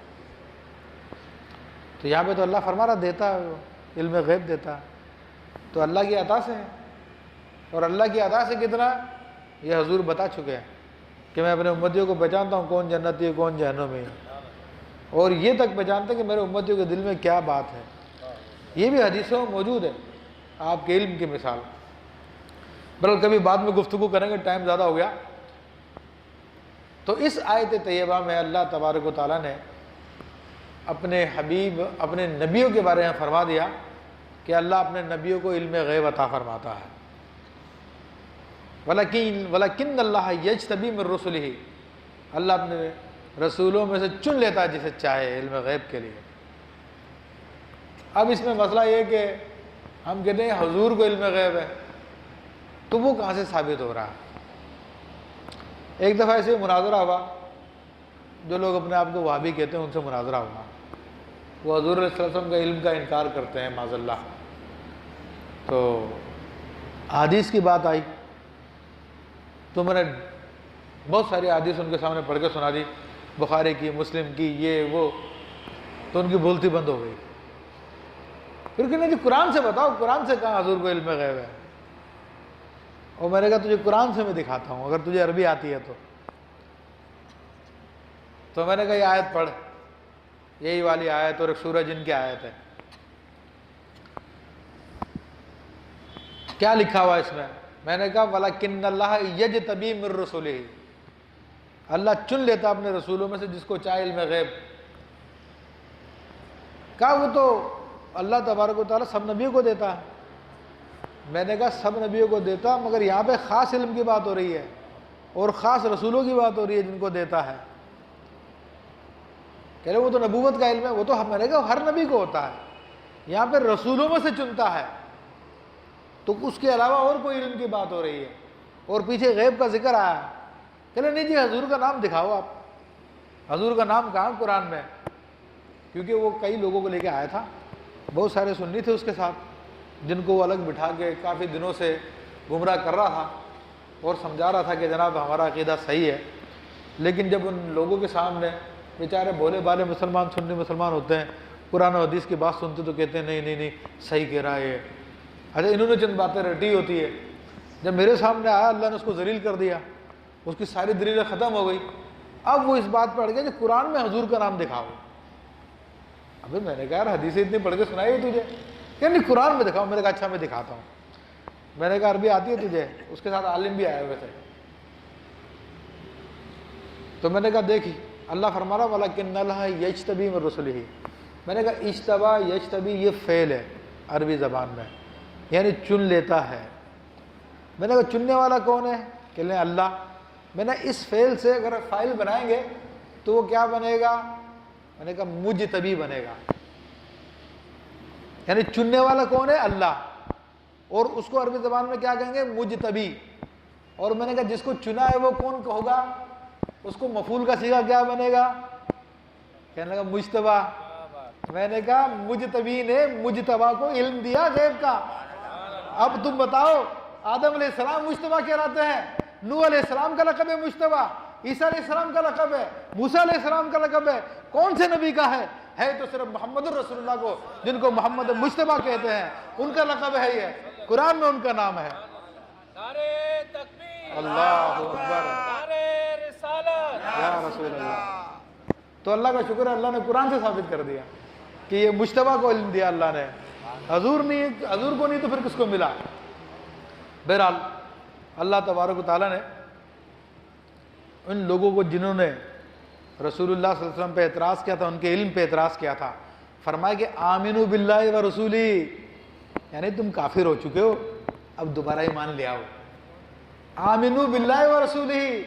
تو یہاں پہ تو اللہ فرما رہا دیتا ہے, علم غیب دیتا ہے, تو اللہ کی عطا سے ہے. اور اللہ کی عطا سے کتنا, یہ حضور بتا چکے ہیں کہ میں اپنے امتیوں کو پہچانتا ہوں کون جنتی ہے کون جہنمی ہے, اور یہ تک پہچانتے ہیں کہ میرے امتیوں کے دل میں کیا بات ہے. یہ بھی حدیثوں میں موجود ہے, آپ کے علم کی مثال. بلکہ کبھی بعد میں گفتگو کریں گے, ٹائم زیادہ ہو گیا. تو اس آیت طیبہ میں اللہ تبارک و تعالیٰ نے اپنے حبیب, اپنے نبیوں کے بارے میں فرما دیا کہ اللہ اپنے نبیوں کو علم غیب عطا فرماتا ہے. وَلَكِنَّ اللَّهَ يَجْتَبِي مِن رُّسُلِهِ, اللہ اپنے رسولوں میں سے چن لیتا ہے جسے چاہے علم غیب کے لیے. اب اس میں مسئلہ یہ کہ ہم کہتے ہیں حضور کو علم غیب ہے, تو وہ کہاں سے ثابت ہو رہا ہے؟ ایک دفعہ ایسے مناظرہ ہوا, جو لوگ اپنے آپ کو وہابی کہتے ہیں ان سے مناظرہ ہوا. وہ حضور علیہ السلام کا علم کا انکار کرتے ہیں معاذ اللہ. تو حدیث کی بات آئی تو میں نے بہت ساری حدیث ان کے سامنے پڑھ کے سنا دی، بخاری کی، مسلم کی، یہ وہ، تو ان کی بولتی بند ہو گئی۔ پھر کہنے جی قرآن سے بتاؤ، قرآن سے کہاں حضور کو علم غیب ہے؟ اور میں نے کہا تجھے قرآن سے میں دکھاتا ہوں، اگر تجھے عربی آتی ہے تو میں نے کہا یہ آیت پڑھ، یہی والی آیت، اور ایک سورہ جن کی آیت ہے، کیا لکھا ہوا اس میں نے کہا وَلَكِنَّ اللَّهَ يَجْتَبِي مِن رُّسُلِهِ، اللہ چن لیتا اپنے رسولوں میں سے جس کو چاہے علم غیب۔ کہا وہ تو اللہ تبارک و تعالیٰ سب نبیوں کو دیتا ہے۔ میں نے کہا سب نبیوں کو دیتا، مگر یہاں پہ خاص علم کی بات ہو رہی ہے اور خاص رسولوں کی بات ہو رہی ہے جن کو دیتا ہے۔ کہہ رہے وہ تو نبوت کا علم ہے، وہ تو میں نے کہا ہر نبی کو ہوتا ہے، یہاں پہ رسولوں میں سے چنتا ہے، تو اس کے علاوہ اور کوئی علم کی بات ہو رہی ہے، اور پیچھے غیب کا ذکر آیا ہے۔ کہہ رہے نہیں جی حضور کا نام دکھاؤ، آپ حضور کا نام کہاں قرآن میں؟ کیونکہ وہ کئی لوگوں کو لے کے آیا تھا، بہت سارے سنی تھے اس کے ساتھ، جن کو وہ الگ بٹھا کے کافی دنوں سے گمراہ کر رہا تھا اور سمجھا رہا تھا کہ جناب ہمارا عقیدہ صحیح ہے۔ لیکن جب ان لوگوں کے سامنے بیچارے بھولے بھالے مسلمان، سنی مسلمان ہوتے ہیں، قرآن و حدیث کی بات سنتے تو کہتے ہیں نہیں نہیں نہیں صحیح کہہ رہا ہے یہ۔ اچھا انہوں نے چند باتیں رٹی ہوتی ہے، جب میرے سامنے آیا اللہ نے اس کو ذلیل کر دیا، اس کی ساری دلیلیں ختم ہو گئی، اب وہ اس بات پہ اڑ گیا کہ قرآن میں حضور کا نام دکھاؤ۔ ابھی میں نے کہا یار حدیثیں اتنی پڑھ کے سنائی تجھے؟ کہ نہیں قرآن میں دکھاؤ۔ میں نے کہا اچھا میں دکھاتا ہوں۔ میں نے کہا عربی آتی ہے تجھے؟ اس کے ساتھ عالم بھی آئے ہوئے تھے، تو میں نے کہا دیکھی اللہ فرما رہا وَلَكِنَّ اللَّهَ يَجْتَبِي مِن رُّسُلِهِ۔ میں نے کہا اجتبا یجتبی یہ فعل ہے عربی زبان میں، یعنی چن لیتا ہے۔ میں نے کہا چننے والا کون ہے؟ کہ لیں اللہ۔ میں نے اس فعل سے اگر فاعل بنائیں گے تو وہ کیا بنے گا؟ میں نے کہا مجتبی بنے گا، یعنی چننے والا کون ہے؟ اللہ، اور اس کو عربی زبان میں کیا کہیں گے؟ مجتبی۔ اور میں نے کہا جس کو چنا ہے وہ کون ہوگا؟ اس کو مفعول کا صیغہ کیا بنے گا؟ کہنے لگا مجتبی۔ میں نے کہا مجتبی نے مجتبی کو علم دیا غیب کا۔ اب تم بتاؤ آدم علیہ السلام مجتبی کہلاتے ہیں، نوح علیہ السلام کا لقب ہے مجتبی، عیسیٰ علیہ السلام کا لقب ہے، موسیٰ علیہ السلام کا لقب ہے، کون سے نبی کا ہے تو صرف محمد الرسول اللہ کو، جن کو محمد مجتبی کہتے ہیں، ان کا لقب ہے یہ، قرآن میں ان کا نام ہے۔ نعرہ تکبیر، اللہ اکبر، نعرہ رسالت، یا رسول اللہ۔ تو اللہ کا شکر ہے اللہ نے قرآن سے ثابت کر دیا کہ یہ مجتبی کو علم دیا اللہ نے، حضور کو نہیں تو پھر کس کو ملا؟ بہرحال اللہ تبارک و تعالیٰ نے ان لوگوں کو جنہوں نے رسول اللہ صلی اللہ علیہ وسلم پہ اعتراض کیا تھا، ان کے علم پہ اعتراض کیا تھا، فرمایا کہ آمنو باللہ و رسولی، یعنی تم کافر ہو چکے ہو، اب دوبارہ ایمان لے آؤ۔ آمنو باللہ و رسولی،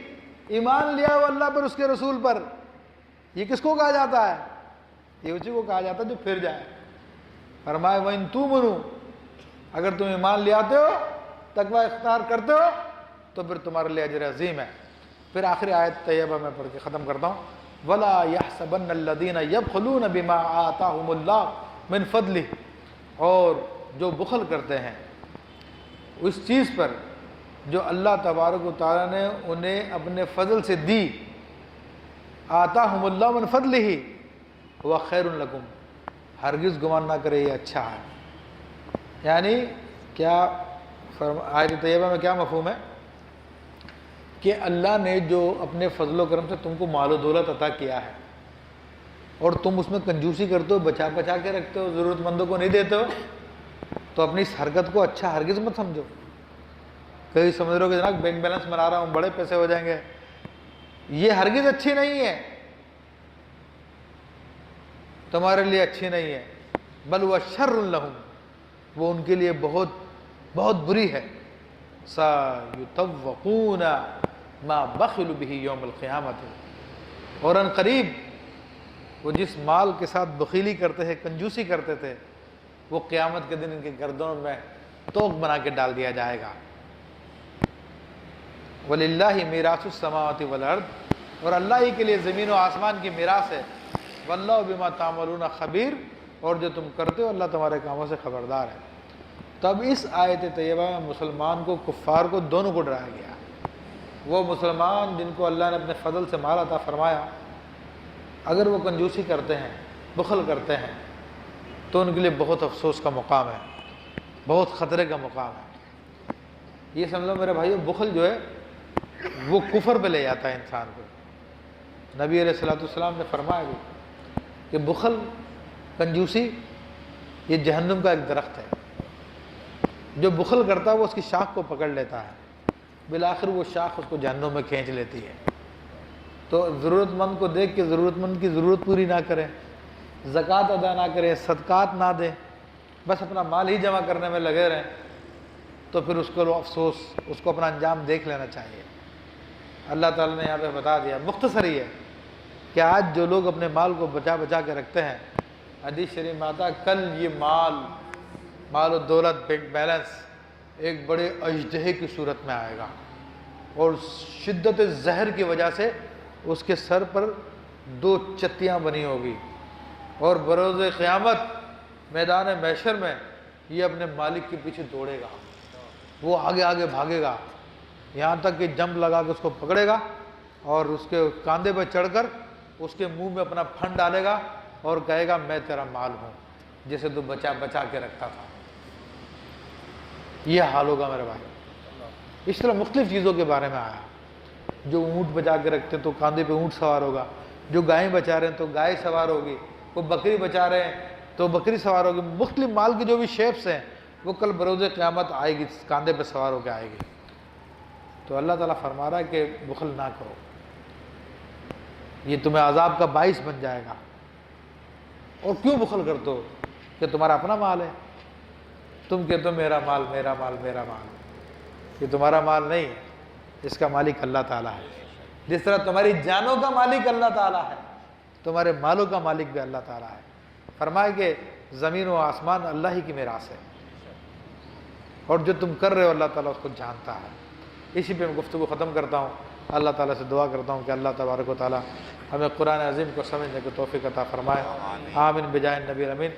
ایمان لے آؤ اللہ پر، اس کے رسول پر۔ یہ کس کو کہا جاتا ہے؟ یہ اسی کو کہا جاتا ہے جو پھر جائے۔ فرمایا وَإِن تُؤْمِنُوا، اگر تم ایمان لے آتے ہو، تقوی اختیار کرتے ہو، تو پھر تمہارے لیے اجر عظیم ہے۔ پھر آخری آیت طیبہ میں پڑھ کے ختم کرتا ہوں، وَلَا يَحْسَبَنَّ الَّذِينَ يَبْخَلُونَ بِمَا آتَاهُمُ اللَّهُ مِنْ فَضْلِهِ، اور جو بخل کرتے ہیں اس چیز پر جو اللہ تبارک و تعالیٰ نے انہیں اپنے فضل سے دی، آتاہم اللہ من فضلہ ہوا خیر لکم، ہرگز گمان نہ کرے یہ اچھا ہے۔ یعنی کیا آیت طیبہ میں کیا مفہوم ہے؟ کہ اللہ نے جو اپنے فضل و کرم سے تم کو مال و دولت عطا کیا ہے اور تم اس میں کنجوسی کرتے ہو، بچا بچا کے رکھتے ہو، ضرورت مندوں کو نہیں دیتے ہو، تو اپنی اس حرکت کو اچھا ہرگز مت سمجھو۔ کہیں سمجھ رہے ہو کہ جناب بینک بیلنس بنا رہا ہوں، بڑے پیسے ہو جائیں گے، یہ ہرگز اچھی نہیں ہے، تمہارے لیے اچھی نہیں ہے، بل وہ شر لہم، وہ ان کے لیے بہت بہت بری ہے۔ سَيُطَوَّقُونَ مَا بَخِلُوا بِهِ يَوْمَ الْقِيَامَةِ، اور ان قریب وہ جس مال کے ساتھ بخیلی کرتے ہیں، کنجوسی کرتے تھے، وہ قیامت کے دن ان کے گردنوں میں توق بنا کے ڈال دیا جائے گا۔ وَلِلَّهِ مِيرَاثُ السَّمَاوَاتِ وَالْأَرْضِ، اور اللہ ہی کے لیے زمین و آسمان کی میراث ہے۔ وَاللَّهُ بِمَا تَعْمَلُونَ خَبِيرٌ، اور جو تم کرتے ہو اللہ تمہارے کاموں سے خبردار ہے۔ تب اس آیت طیبہ میں مسلمان کو، کفار کو، دونوں کو ڈرایا گیا۔ وہ مسلمان جن کو اللہ نے اپنے فضل سے مال عطا فرمایا، اگر وہ کنجوسی کرتے ہیں، بخل کرتے ہیں، تو ان کے لیے بہت افسوس کا مقام ہے، بہت خطرے کا مقام ہے۔ یہ سمجھ لو میرے بھائیو، بخل جو ہے وہ کفر پہ لے جاتا ہے انسان کو۔ نبی علیہ الصلوۃ والسلام نے فرمایا بھی کہ بخل، کنجوسی یہ جہنم کا ایک درخت ہے، جو بخل کرتا ہے وہ اس کی شاخ کو پکڑ لیتا ہے، بالآخر وہ شاخ اس کو جہنم میں کھینچ لیتی ہے۔ تو ضرورت مند کو دیکھ کے ضرورت مند کی ضرورت پوری نہ کریں، زکوٰۃ ادا نہ کریں، صدقات نہ دیں، بس اپنا مال ہی جمع کرنے میں لگے رہیں، تو پھر اس کو افسوس، اس کو اپنا انجام دیکھ لینا چاہیے۔ اللہ تعالیٰ نے یہاں پہ بتا دیا، مختصر ہی ہے کہ آج جو لوگ اپنے مال کو بچا بچا کے رکھتے ہیں، حدیث شریف میں آتا ہے کل یہ مال و دولت، بینک بیلنس ایک بڑے اژدہے کی صورت میں آئے گا، اور شدت زہر کی وجہ سے اس کے سر پر 2 چتیاں بنی ہوگی، اور بروز قیامت میدان محشر میں یہ اپنے مالک کے پیچھے دوڑے گا، وہ آگے آگے بھاگے گا، یہاں تک کہ جمپ لگا کے اس کو پکڑے گا اور اس کے کاندھے پہ چڑھ کر اس کے منہ میں اپنا پھن ڈالے گا اور کہے گا میں تیرا مال ہوں جسے تو بچا بچا کے رکھتا تھا۔ یہ حال ہوگا میرے بھائی۔ اس طرح مختلف چیزوں کے بارے میں آیا، جو اونٹ بچا کے رکھتے ہیں تو کاندھے پہ اونٹ سوار ہوگا، جو گائیں بچا رہے ہیں تو گائے سوار ہوگی، وہ بکری بچا رہے ہیں تو بکری سوار ہوگی، مختلف مال کی جو بھی شیپس ہیں وہ کل بروز قیامت آئے گی، کاندھے پہ سوار ہو کے آئے گی۔ تو اللہ تعالیٰ فرما رہا ہے کہ بخل نہ کرو، یہ تمہیں عذاب کا باعث بن جائے گا۔ اور کیوں بخل کرتے ہو؟ کہ تمہارا اپنا مال ہے، تم کہتے ہو میرا مال میرا مال میرا مال، یہ تمہارا مال نہیں ہے، اس کا مالک اللہ تعالیٰ ہے۔ جس طرح تمہاری جانوں کا مالک اللہ تعالیٰ ہے، تمہارے مالوں کا مالک بھی اللہ تعالیٰ ہے۔ فرمائے کہ زمین و آسمان اللہ ہی کی میراث ہے، اور جو تم کر رہے ہو اللہ تعالیٰ اس کو جانتا ہے۔ اسی پہ میں گفتگو ختم کرتا ہوں، اللہ تعالیٰ سے دعا کرتا ہوں کہ اللہ تبارک و تعالیٰ ہمیں قرآن عظیم کو سمجھنے کی توفیق عطا فرمائے۔ آمین بجائے نبی امین۔